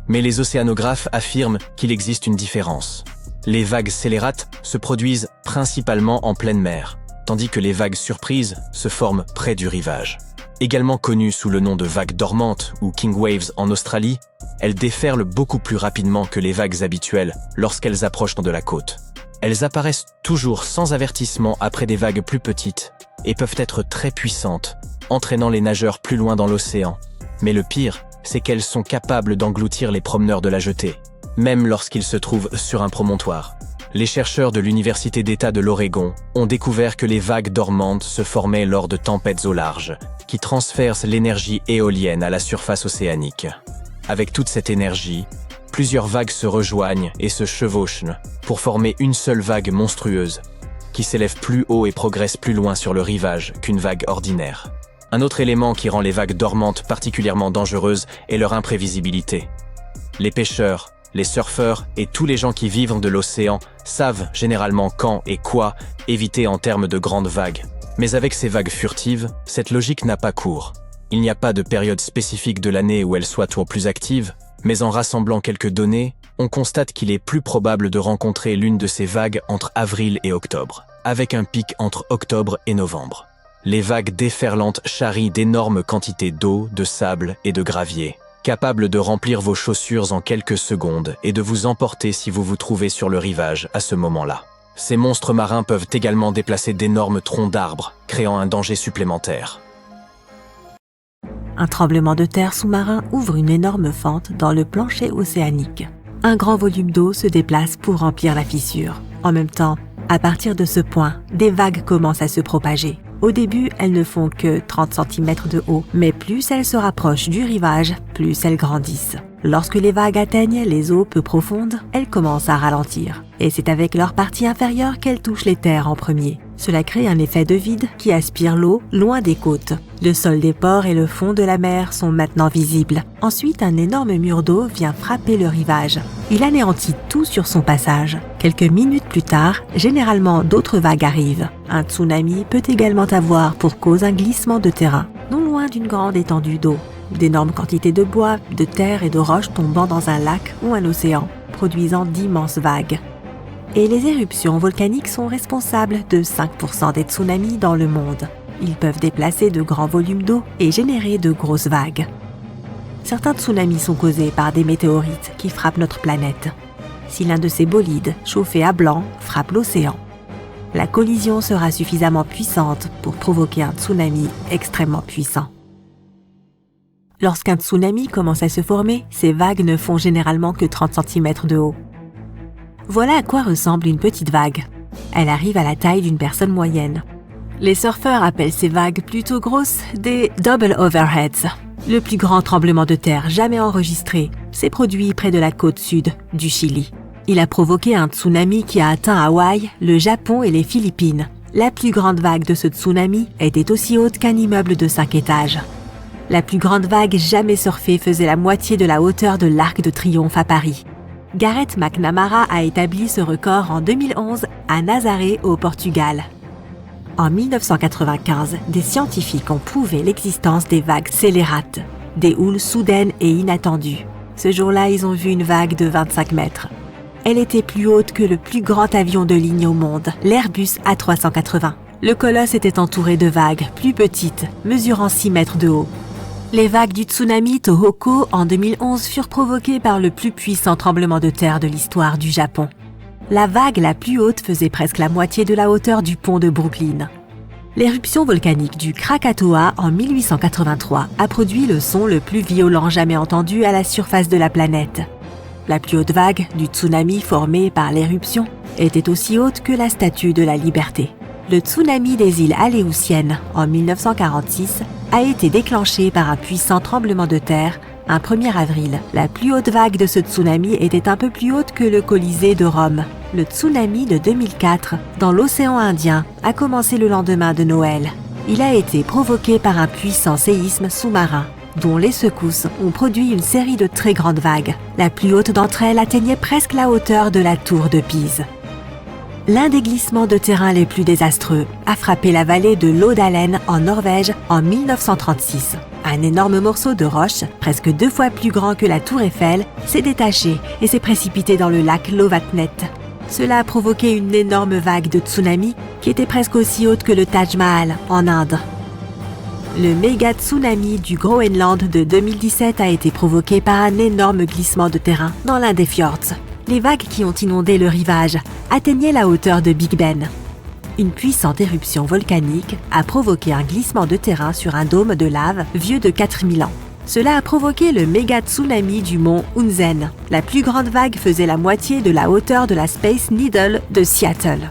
Mais les océanographes affirment qu'il existe une différence. Les vagues scélérates se produisent principalement en pleine mer, tandis que les vagues surprises se forment près du rivage. Également connues sous le nom de vagues dormantes ou king waves en Australie, elles déferlent beaucoup plus rapidement que les vagues habituelles lorsqu'elles approchent de la côte. Elles apparaissent toujours sans avertissement après des vagues plus petites et peuvent être très puissantes, entraînant les nageurs plus loin dans l'océan. Mais le pire, c'est qu'elles sont capables d'engloutir les promeneurs de la jetée, même lorsqu'ils se trouvent sur un promontoire. Les chercheurs de l'Université d'État de l'Oregon ont découvert que les vagues dormantes se formaient lors de tempêtes au large, qui transfèrent l'énergie éolienne à la surface océanique. Avec toute cette énergie, plusieurs vagues se rejoignent et se chevauchent pour former une seule vague monstrueuse, qui s'élève plus haut et progresse plus loin sur le rivage qu'une vague ordinaire. Un autre élément qui rend les vagues dormantes particulièrement dangereuses est leur imprévisibilité. Les pêcheurs, les surfeurs et tous les gens qui vivent de l'océan savent généralement quand et quoi éviter en termes de grandes vagues. Mais avec ces vagues furtives, cette logique n'a pas cours. Il n'y a pas de période spécifique de l'année où elles soient toujours plus actives, mais en rassemblant quelques données, on constate qu'il est plus probable de rencontrer l'une de ces vagues entre avril et octobre, avec un pic entre octobre et novembre. Les vagues déferlantes charrient d'énormes quantités d'eau, de sable et de gravier, capables de remplir vos chaussures en quelques secondes et de vous emporter si vous vous trouvez sur le rivage à ce moment-là. Ces monstres marins peuvent également déplacer d'énormes troncs d'arbres, créant un danger supplémentaire. Un tremblement de terre sous-marin ouvre une énorme fente dans le plancher océanique. Un grand volume d'eau se déplace pour remplir la fissure. En même temps, à partir de ce point, des vagues commencent à se propager. Au début, elles ne font que 30 cm de haut, mais plus elles se rapprochent du rivage, plus elles grandissent. Lorsque les vagues atteignent les eaux peu profondes, elles commencent à ralentir. Et c'est avec leur partie inférieure qu'elles touchent les terres en premier. Cela crée un effet de vide qui aspire l'eau loin des côtes. Le sol des ports et le fond de la mer sont maintenant visibles. Ensuite, un énorme mur d'eau vient frapper le rivage. Il anéantit tout sur son passage. Quelques minutes plus tard, généralement d'autres vagues arrivent. Un tsunami peut également avoir pour cause un glissement de terrain, non loin d'une grande étendue d'eau. D'énormes quantités de bois, de terre et de roches tombant dans un lac ou un océan, produisant d'immenses vagues. Et les éruptions volcaniques sont responsables de 5% des tsunamis dans le monde. Ils peuvent déplacer de grands volumes d'eau et générer de grosses vagues. Certains tsunamis sont causés par des météorites qui frappent notre planète. Si l'un de ces bolides, chauffé à blanc, frappe l'océan, la collision sera suffisamment puissante pour provoquer un tsunami extrêmement puissant. Lorsqu'un tsunami commence à se former, ces vagues ne font généralement que 30 cm de haut. Voilà à quoi ressemble une petite vague. Elle arrive à la taille d'une personne moyenne. Les surfeurs appellent ces vagues plutôt grosses des double overheads. Le plus grand tremblement de terre jamais enregistré s'est produit près de la côte sud du Chili. Il a provoqué un tsunami qui a atteint Hawaï, le Japon et les Philippines. La plus grande vague de ce tsunami était aussi haute qu'un immeuble de 5 étages. La plus grande vague jamais surfée faisait la moitié de la hauteur de l'Arc de Triomphe à Paris. Gareth McNamara a établi ce record en 2011 à Nazaré au Portugal. En 1995, des scientifiques ont prouvé l'existence des vagues scélérates, des houles soudaines et inattendues. Ce jour-là, ils ont vu une vague de 25 mètres. Elle était plus haute que le plus grand avion de ligne au monde, l'Airbus A380. Le colosse était entouré de vagues plus petites, mesurant 6 mètres de haut. Les vagues du tsunami Tohoku en 2011 furent provoquées par le plus puissant tremblement de terre de l'histoire du Japon. La vague la plus haute faisait presque la moitié de la hauteur du pont de Brooklyn. L'éruption volcanique du Krakatoa en 1883 a produit le son le plus violent jamais entendu à la surface de la planète. La plus haute vague du tsunami formée par l'éruption était aussi haute que la Statue de la Liberté. Le tsunami des îles Aléoutiennes en 1946 a été déclenché par un puissant tremblement de terre un 1er avril. La plus haute vague de ce tsunami était un peu plus haute que le Colisée de Rome. Le tsunami de 2004 dans l'océan Indien a commencé le lendemain de Noël. Il a été provoqué par un puissant séisme sous-marin, dont les secousses ont produit une série de très grandes vagues. La plus haute d'entre elles atteignait presque la hauteur de la tour de Pise. L'un des glissements de terrain les plus désastreux a frappé la vallée de Lådalen en Norvège en 1936. Un énorme morceau de roche, presque 2 fois plus grand que la tour Eiffel, s'est détaché et s'est précipité dans le lac Lovatnet. Cela a provoqué une énorme vague de tsunami qui était presque aussi haute que le Taj Mahal en Inde. Le méga tsunami du Groenland de 2017 a été provoqué par un énorme glissement de terrain dans l'un des fjords. Les vagues qui ont inondé le rivage atteignaient la hauteur de Big Ben. Une puissante éruption volcanique a provoqué un glissement de terrain sur un dôme de lave vieux de 4000 ans. Cela a provoqué le méga tsunami du mont Unzen. La plus grande vague faisait la moitié de la hauteur de la Space Needle de Seattle.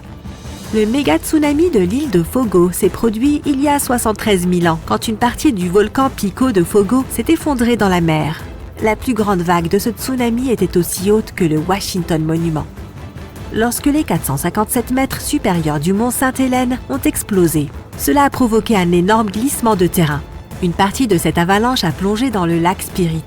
Le méga tsunami de l'île de Fogo s'est produit il y a 73 000 ans, quand une partie du volcan Pico de Fogo s'est effondrée dans la mer. La plus grande vague de ce tsunami était aussi haute que le Washington Monument. Lorsque les 457 mètres supérieurs du mont Sainte-Hélène ont explosé, cela a provoqué un énorme glissement de terrain. Une partie de cette avalanche a plongé dans le lac Spirit.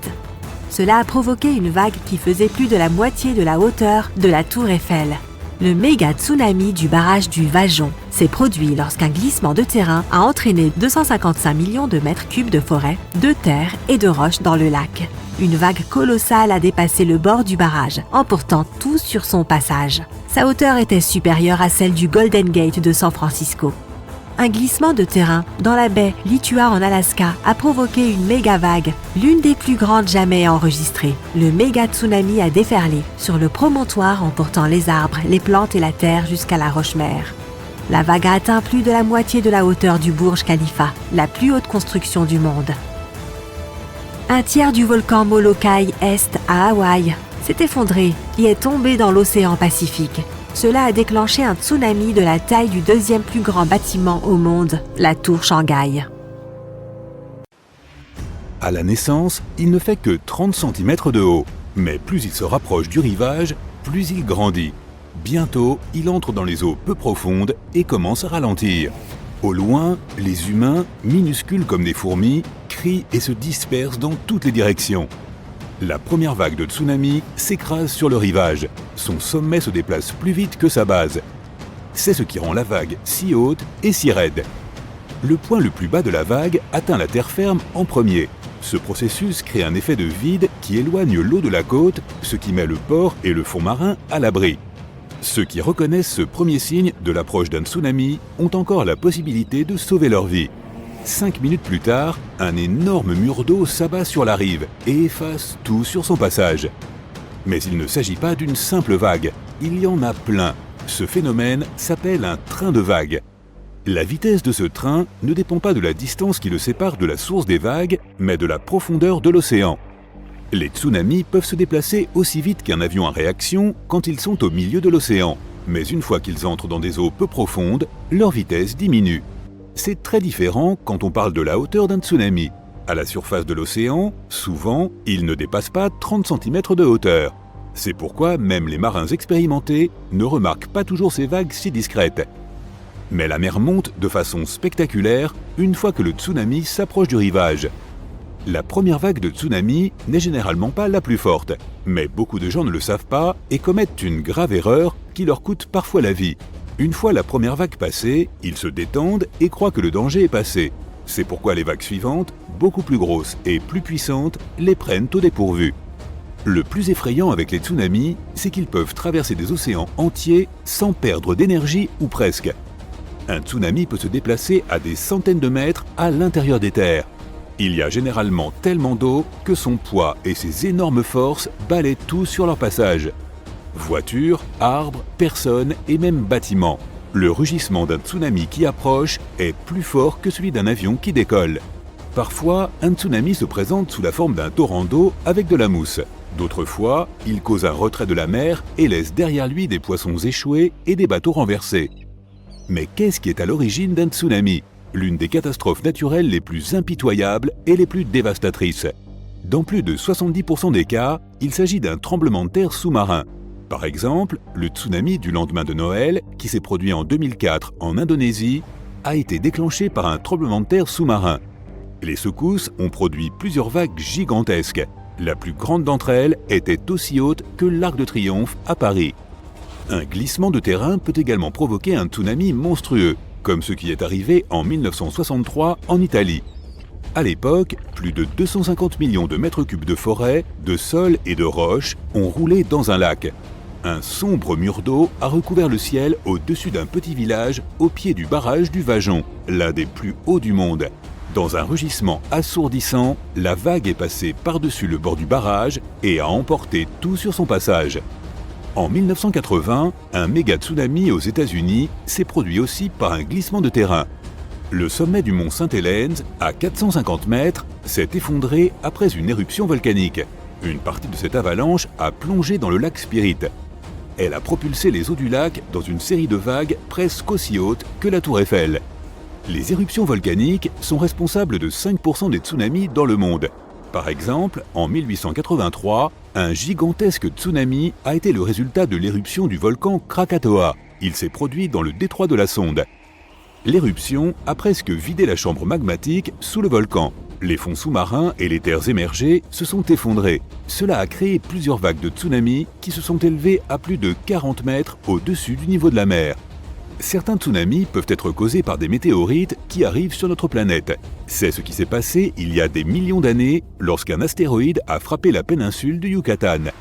Cela a provoqué une vague qui faisait plus de la moitié de la hauteur de la tour Eiffel. Le méga tsunami du barrage du Vajon s'est produit lorsqu'un glissement de terrain a entraîné 255 millions de mètres cubes de forêt, de terre et de roches dans le lac. Une vague colossale a dépassé le bord du barrage, emportant tout sur son passage. Sa hauteur était supérieure à celle du Golden Gate de San Francisco. Un glissement de terrain dans la baie Litua en Alaska a provoqué une méga vague, l'une des plus grandes jamais enregistrées. Le méga tsunami a déferlé sur le promontoire emportant les arbres, les plantes et la terre jusqu'à la roche-mère. La vague a atteint plus de la moitié de la hauteur du Burj Khalifa, la plus haute construction du monde. Un tiers du volcan Molokai Est à Hawaï s'est effondré et est tombé dans l'océan Pacifique. Cela a déclenché un tsunami de la taille du 2e plus grand bâtiment au monde, la tour Shanghai. À la naissance, il ne fait que 30 cm de haut, mais plus il se rapproche du rivage, plus il grandit. Bientôt, il entre dans les eaux peu profondes et commence à ralentir. Au loin, les humains, minuscules comme des fourmis, crient et se dispersent dans toutes les directions. La première vague de tsunami s'écrase sur le rivage. Son sommet se déplace plus vite que sa base. C'est ce qui rend la vague si haute et si raide. Le point le plus bas de la vague atteint la terre ferme en premier. Ce processus crée un effet de vide qui éloigne l'eau de la côte, ce qui met le port et le fond marin à l'abri. Ceux qui reconnaissent ce premier signe de l'approche d'un tsunami ont encore la possibilité de sauver leur vie. 5 minutes plus tard, un énorme mur d'eau s'abat sur la rive et efface tout sur son passage. Mais il ne s'agit pas d'une simple vague, il y en a plein. Ce phénomène s'appelle un train de vagues. La vitesse de ce train ne dépend pas de la distance qui le sépare de la source des vagues, mais de la profondeur de l'océan. Les tsunamis peuvent se déplacer aussi vite qu'un avion à réaction quand ils sont au milieu de l'océan. Mais une fois qu'ils entrent dans des eaux peu profondes, leur vitesse diminue. C'est très différent quand on parle de la hauteur d'un tsunami. À la surface de l'océan, souvent, il ne dépasse pas 30 cm de hauteur. C'est pourquoi même les marins expérimentés ne remarquent pas toujours ces vagues si discrètes. Mais la mer monte de façon spectaculaire une fois que le tsunami s'approche du rivage. La première vague de tsunami n'est généralement pas la plus forte, mais beaucoup de gens ne le savent pas et commettent une grave erreur qui leur coûte parfois la vie. Une fois la première vague passée, ils se détendent et croient que le danger est passé. C'est pourquoi les vagues suivantes, beaucoup plus grosses et plus puissantes, les prennent au dépourvu. Le plus effrayant avec les tsunamis, c'est qu'ils peuvent traverser des océans entiers sans perdre d'énergie ou presque. Un tsunami peut se déplacer à des centaines de mètres à l'intérieur des terres. Il y a généralement tellement d'eau que son poids et ses énormes forces balaient tout sur leur passage. Voitures, arbres, personnes et même bâtiments. Le rugissement d'un tsunami qui approche est plus fort que celui d'un avion qui décolle. Parfois, un tsunami se présente sous la forme d'un torrent d'eau avec de la mousse. D'autres fois, il cause un retrait de la mer et laisse derrière lui des poissons échoués et des bateaux renversés. Mais qu'est-ce qui est à l'origine d'un tsunami ? L'une des catastrophes naturelles les plus impitoyables et les plus dévastatrices. Dans plus de 70% des cas, il s'agit d'un tremblement de terre sous-marin. Par exemple, le tsunami du lendemain de Noël, qui s'est produit en 2004 en Indonésie, a été déclenché par un tremblement de terre sous-marin. Les secousses ont produit plusieurs vagues gigantesques. La plus grande d'entre elles était aussi haute que l'Arc de Triomphe à Paris. Un glissement de terrain peut également provoquer un tsunami monstrueux, comme ce qui est arrivé en 1963 en Italie. À l'époque, plus de 250 millions de mètres cubes de forêt, de sol et de roches ont roulé dans un lac. Un sombre mur d'eau a recouvert le ciel au-dessus d'un petit village au pied du barrage du Vajon, l'un des plus hauts du monde. Dans un rugissement assourdissant, la vague est passée par-dessus le bord du barrage et a emporté tout sur son passage. En 1980, un méga tsunami aux États-Unis s'est produit aussi par un glissement de terrain. Le sommet du mont Saint-Helens, à 450 mètres, s'est effondré après une éruption volcanique. Une partie de cette avalanche a plongé dans le lac Spirit. Elle a propulsé les eaux du lac dans une série de vagues presque aussi hautes que la Tour Eiffel. Les éruptions volcaniques sont responsables de 5% des tsunamis dans le monde. Par exemple, en 1883, un gigantesque tsunami a été le résultat de l'éruption du volcan Krakatoa. Il s'est produit dans le détroit de la Sonde. L'éruption a presque vidé la chambre magmatique sous le volcan. Les fonds sous-marins et les terres émergées se sont effondrés. Cela a créé plusieurs vagues de tsunamis qui se sont élevées à plus de 40 mètres au-dessus du niveau de la mer. Certains tsunamis peuvent être causés par des météorites qui arrivent sur notre planète. C'est ce qui s'est passé il y a des millions d'années lorsqu'un astéroïde a frappé la péninsule du Yucatan.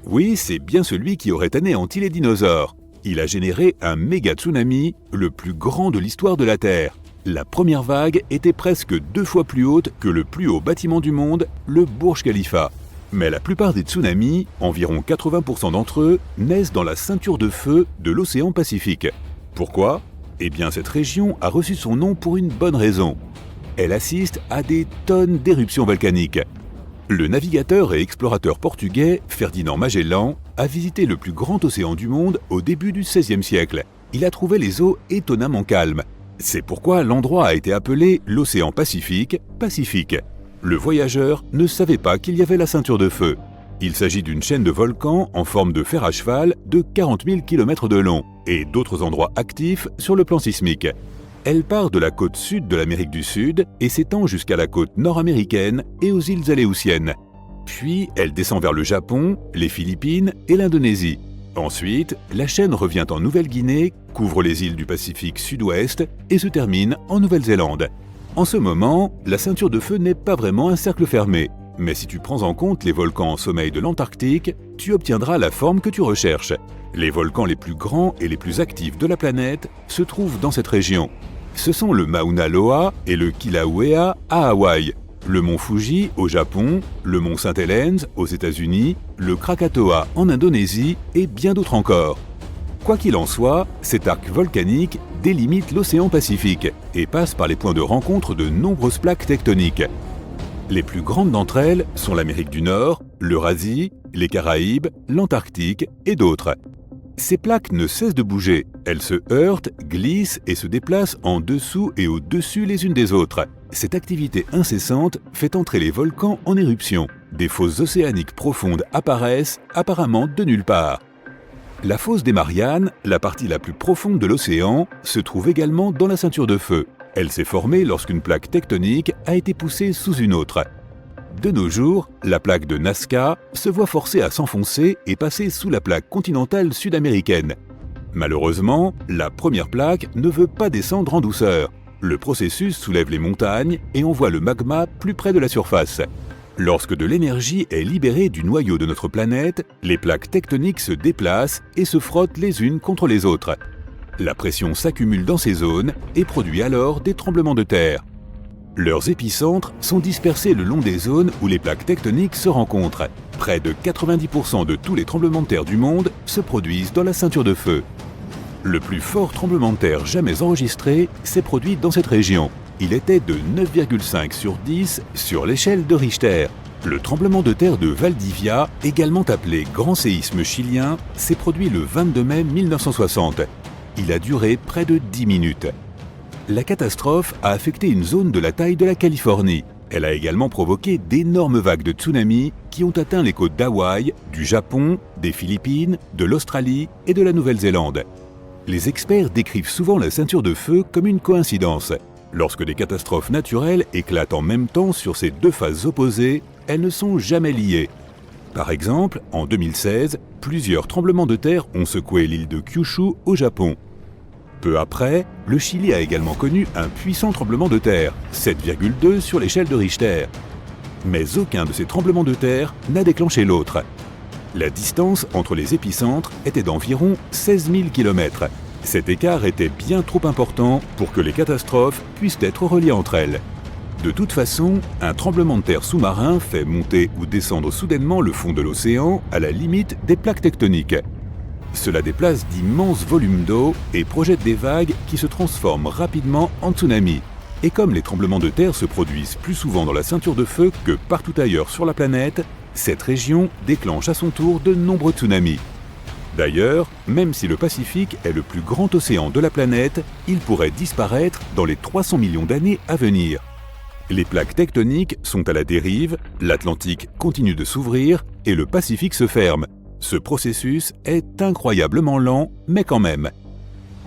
Oui, c'est bien celui qui aurait anéanti les dinosaures. Il a généré un méga tsunami, le plus grand de l'histoire de la Terre. La première vague était presque 2 fois plus haute que le plus haut bâtiment du monde, le Burj Khalifa. Mais la plupart des tsunamis, environ 80% d'entre eux, naissent dans la ceinture de feu de l'océan Pacifique. Pourquoi ? Eh bien, cette région a reçu son nom pour une bonne raison. Elle assiste à des tonnes d'éruptions volcaniques. Le navigateur et explorateur portugais Ferdinand Magellan a visité le plus grand océan du monde au début du XVIe siècle. Il a trouvé les eaux étonnamment calmes. C'est pourquoi l'endroit a été appelé l'océan Pacifique, Pacifique. Le voyageur ne savait pas qu'il y avait la ceinture de feu. Il s'agit d'une chaîne de volcans en forme de fer à cheval de 40 000 km de long et d'autres endroits actifs sur le plan sismique. Elle part de la côte sud de l'Amérique du Sud et s'étend jusqu'à la côte nord-américaine et aux îles Aléoutiennes. Puis, elle descend vers le Japon, les Philippines et l'Indonésie. Ensuite, la chaîne revient en Nouvelle-Guinée, couvre les îles du Pacifique Sud-Ouest et se termine en Nouvelle-Zélande. En ce moment, la ceinture de feu n'est pas vraiment un cercle fermé, mais si tu prends en compte les volcans en sommeil de l'Antarctique, tu obtiendras la forme que tu recherches. Les volcans les plus grands et les plus actifs de la planète se trouvent dans cette région. Ce sont le Mauna Loa et le Kilauea à Hawaï, le mont Fuji au Japon, le mont St. Helens aux États-Unis, le Krakatoa en Indonésie et bien d'autres encore. Quoi qu'il en soit, cet arc volcanique délimite l'océan Pacifique et passe par les points de rencontre de nombreuses plaques tectoniques. Les plus grandes d'entre elles sont l'Amérique du Nord, l'Eurasie, les Caraïbes, l'Antarctique et d'autres. Ces plaques ne cessent de bouger, elles se heurtent, glissent et se déplacent en dessous et au-dessus les unes des autres. Cette activité incessante fait entrer les volcans en éruption. Des fosses océaniques profondes apparaissent, apparemment de nulle part. La fosse des Mariannes, la partie la plus profonde de l'océan, se trouve également dans la ceinture de feu. Elle s'est formée lorsqu'une plaque tectonique a été poussée sous une autre. De nos jours, la plaque de Nazca se voit forcée à s'enfoncer et passer sous la plaque continentale sud-américaine. Malheureusement, la première plaque ne veut pas descendre en douceur. Le processus soulève les montagnes et envoie le magma plus près de la surface. Lorsque de l'énergie est libérée du noyau de notre planète, les plaques tectoniques se déplacent et se frottent les unes contre les autres. La pression s'accumule dans ces zones et produit alors des tremblements de terre. Leurs épicentres sont dispersés le long des zones où les plaques tectoniques se rencontrent. Près de 90% de tous les tremblements de terre du monde se produisent dans la ceinture de feu. Le plus fort tremblement de terre jamais enregistré s'est produit dans cette région. Il était de 9,5 sur 10 sur l'échelle de Richter. Le tremblement de terre de Valdivia, également appelé Grand séisme chilien, s'est produit le 22 mai 1960. Il a duré près de 10 minutes. La catastrophe a affecté une zone de la taille de la Californie. Elle a également provoqué d'énormes vagues de tsunamis qui ont atteint les côtes d'Hawaï, du Japon, des Philippines, de l'Australie et de la Nouvelle-Zélande. Les experts décrivent souvent la ceinture de feu comme une coïncidence. Lorsque des catastrophes naturelles éclatent en même temps sur ces deux phases opposées, elles ne sont jamais liées. Par exemple, en 2016, plusieurs tremblements de terre ont secoué l'île de Kyushu au Japon. Peu après, le Chili a également connu un puissant tremblement de terre, 7,2 sur l'échelle de Richter. Mais aucun de ces tremblements de terre n'a déclenché l'autre. La distance entre les épicentres était d'environ 16 000 km. Cet écart était bien trop important pour que les catastrophes puissent être reliées entre elles. De toute façon, un tremblement de terre sous-marin fait monter ou descendre soudainement le fond de l'océan à la limite des plaques tectoniques. Cela déplace d'immenses volumes d'eau et projette des vagues qui se transforment rapidement en tsunamis. Et comme les tremblements de terre se produisent plus souvent dans la ceinture de feu que partout ailleurs sur la planète, cette région déclenche à son tour de nombreux tsunamis. D'ailleurs, même si le Pacifique est le plus grand océan de la planète, il pourrait disparaître dans les 300 millions d'années à venir. Les plaques tectoniques sont à la dérive, l'Atlantique continue de s'ouvrir et le Pacifique se ferme. Ce processus est incroyablement lent, mais quand même.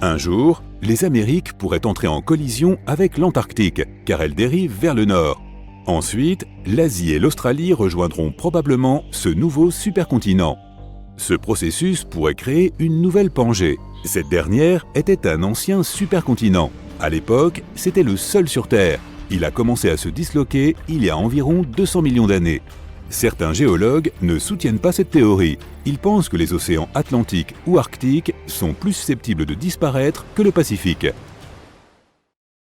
Un jour, les Amériques pourraient entrer en collision avec l'Antarctique, car elle dérive vers le nord. Ensuite, l'Asie et l'Australie rejoindront probablement ce nouveau supercontinent. Ce processus pourrait créer une nouvelle Pangée. Cette dernière était un ancien supercontinent. À l'époque, c'était le seul sur Terre. Il a commencé à se disloquer il y a environ 200 millions d'années. Certains géologues ne soutiennent pas cette théorie. Ils pensent que les océans Atlantique ou Arctique sont plus susceptibles de disparaître que le Pacifique.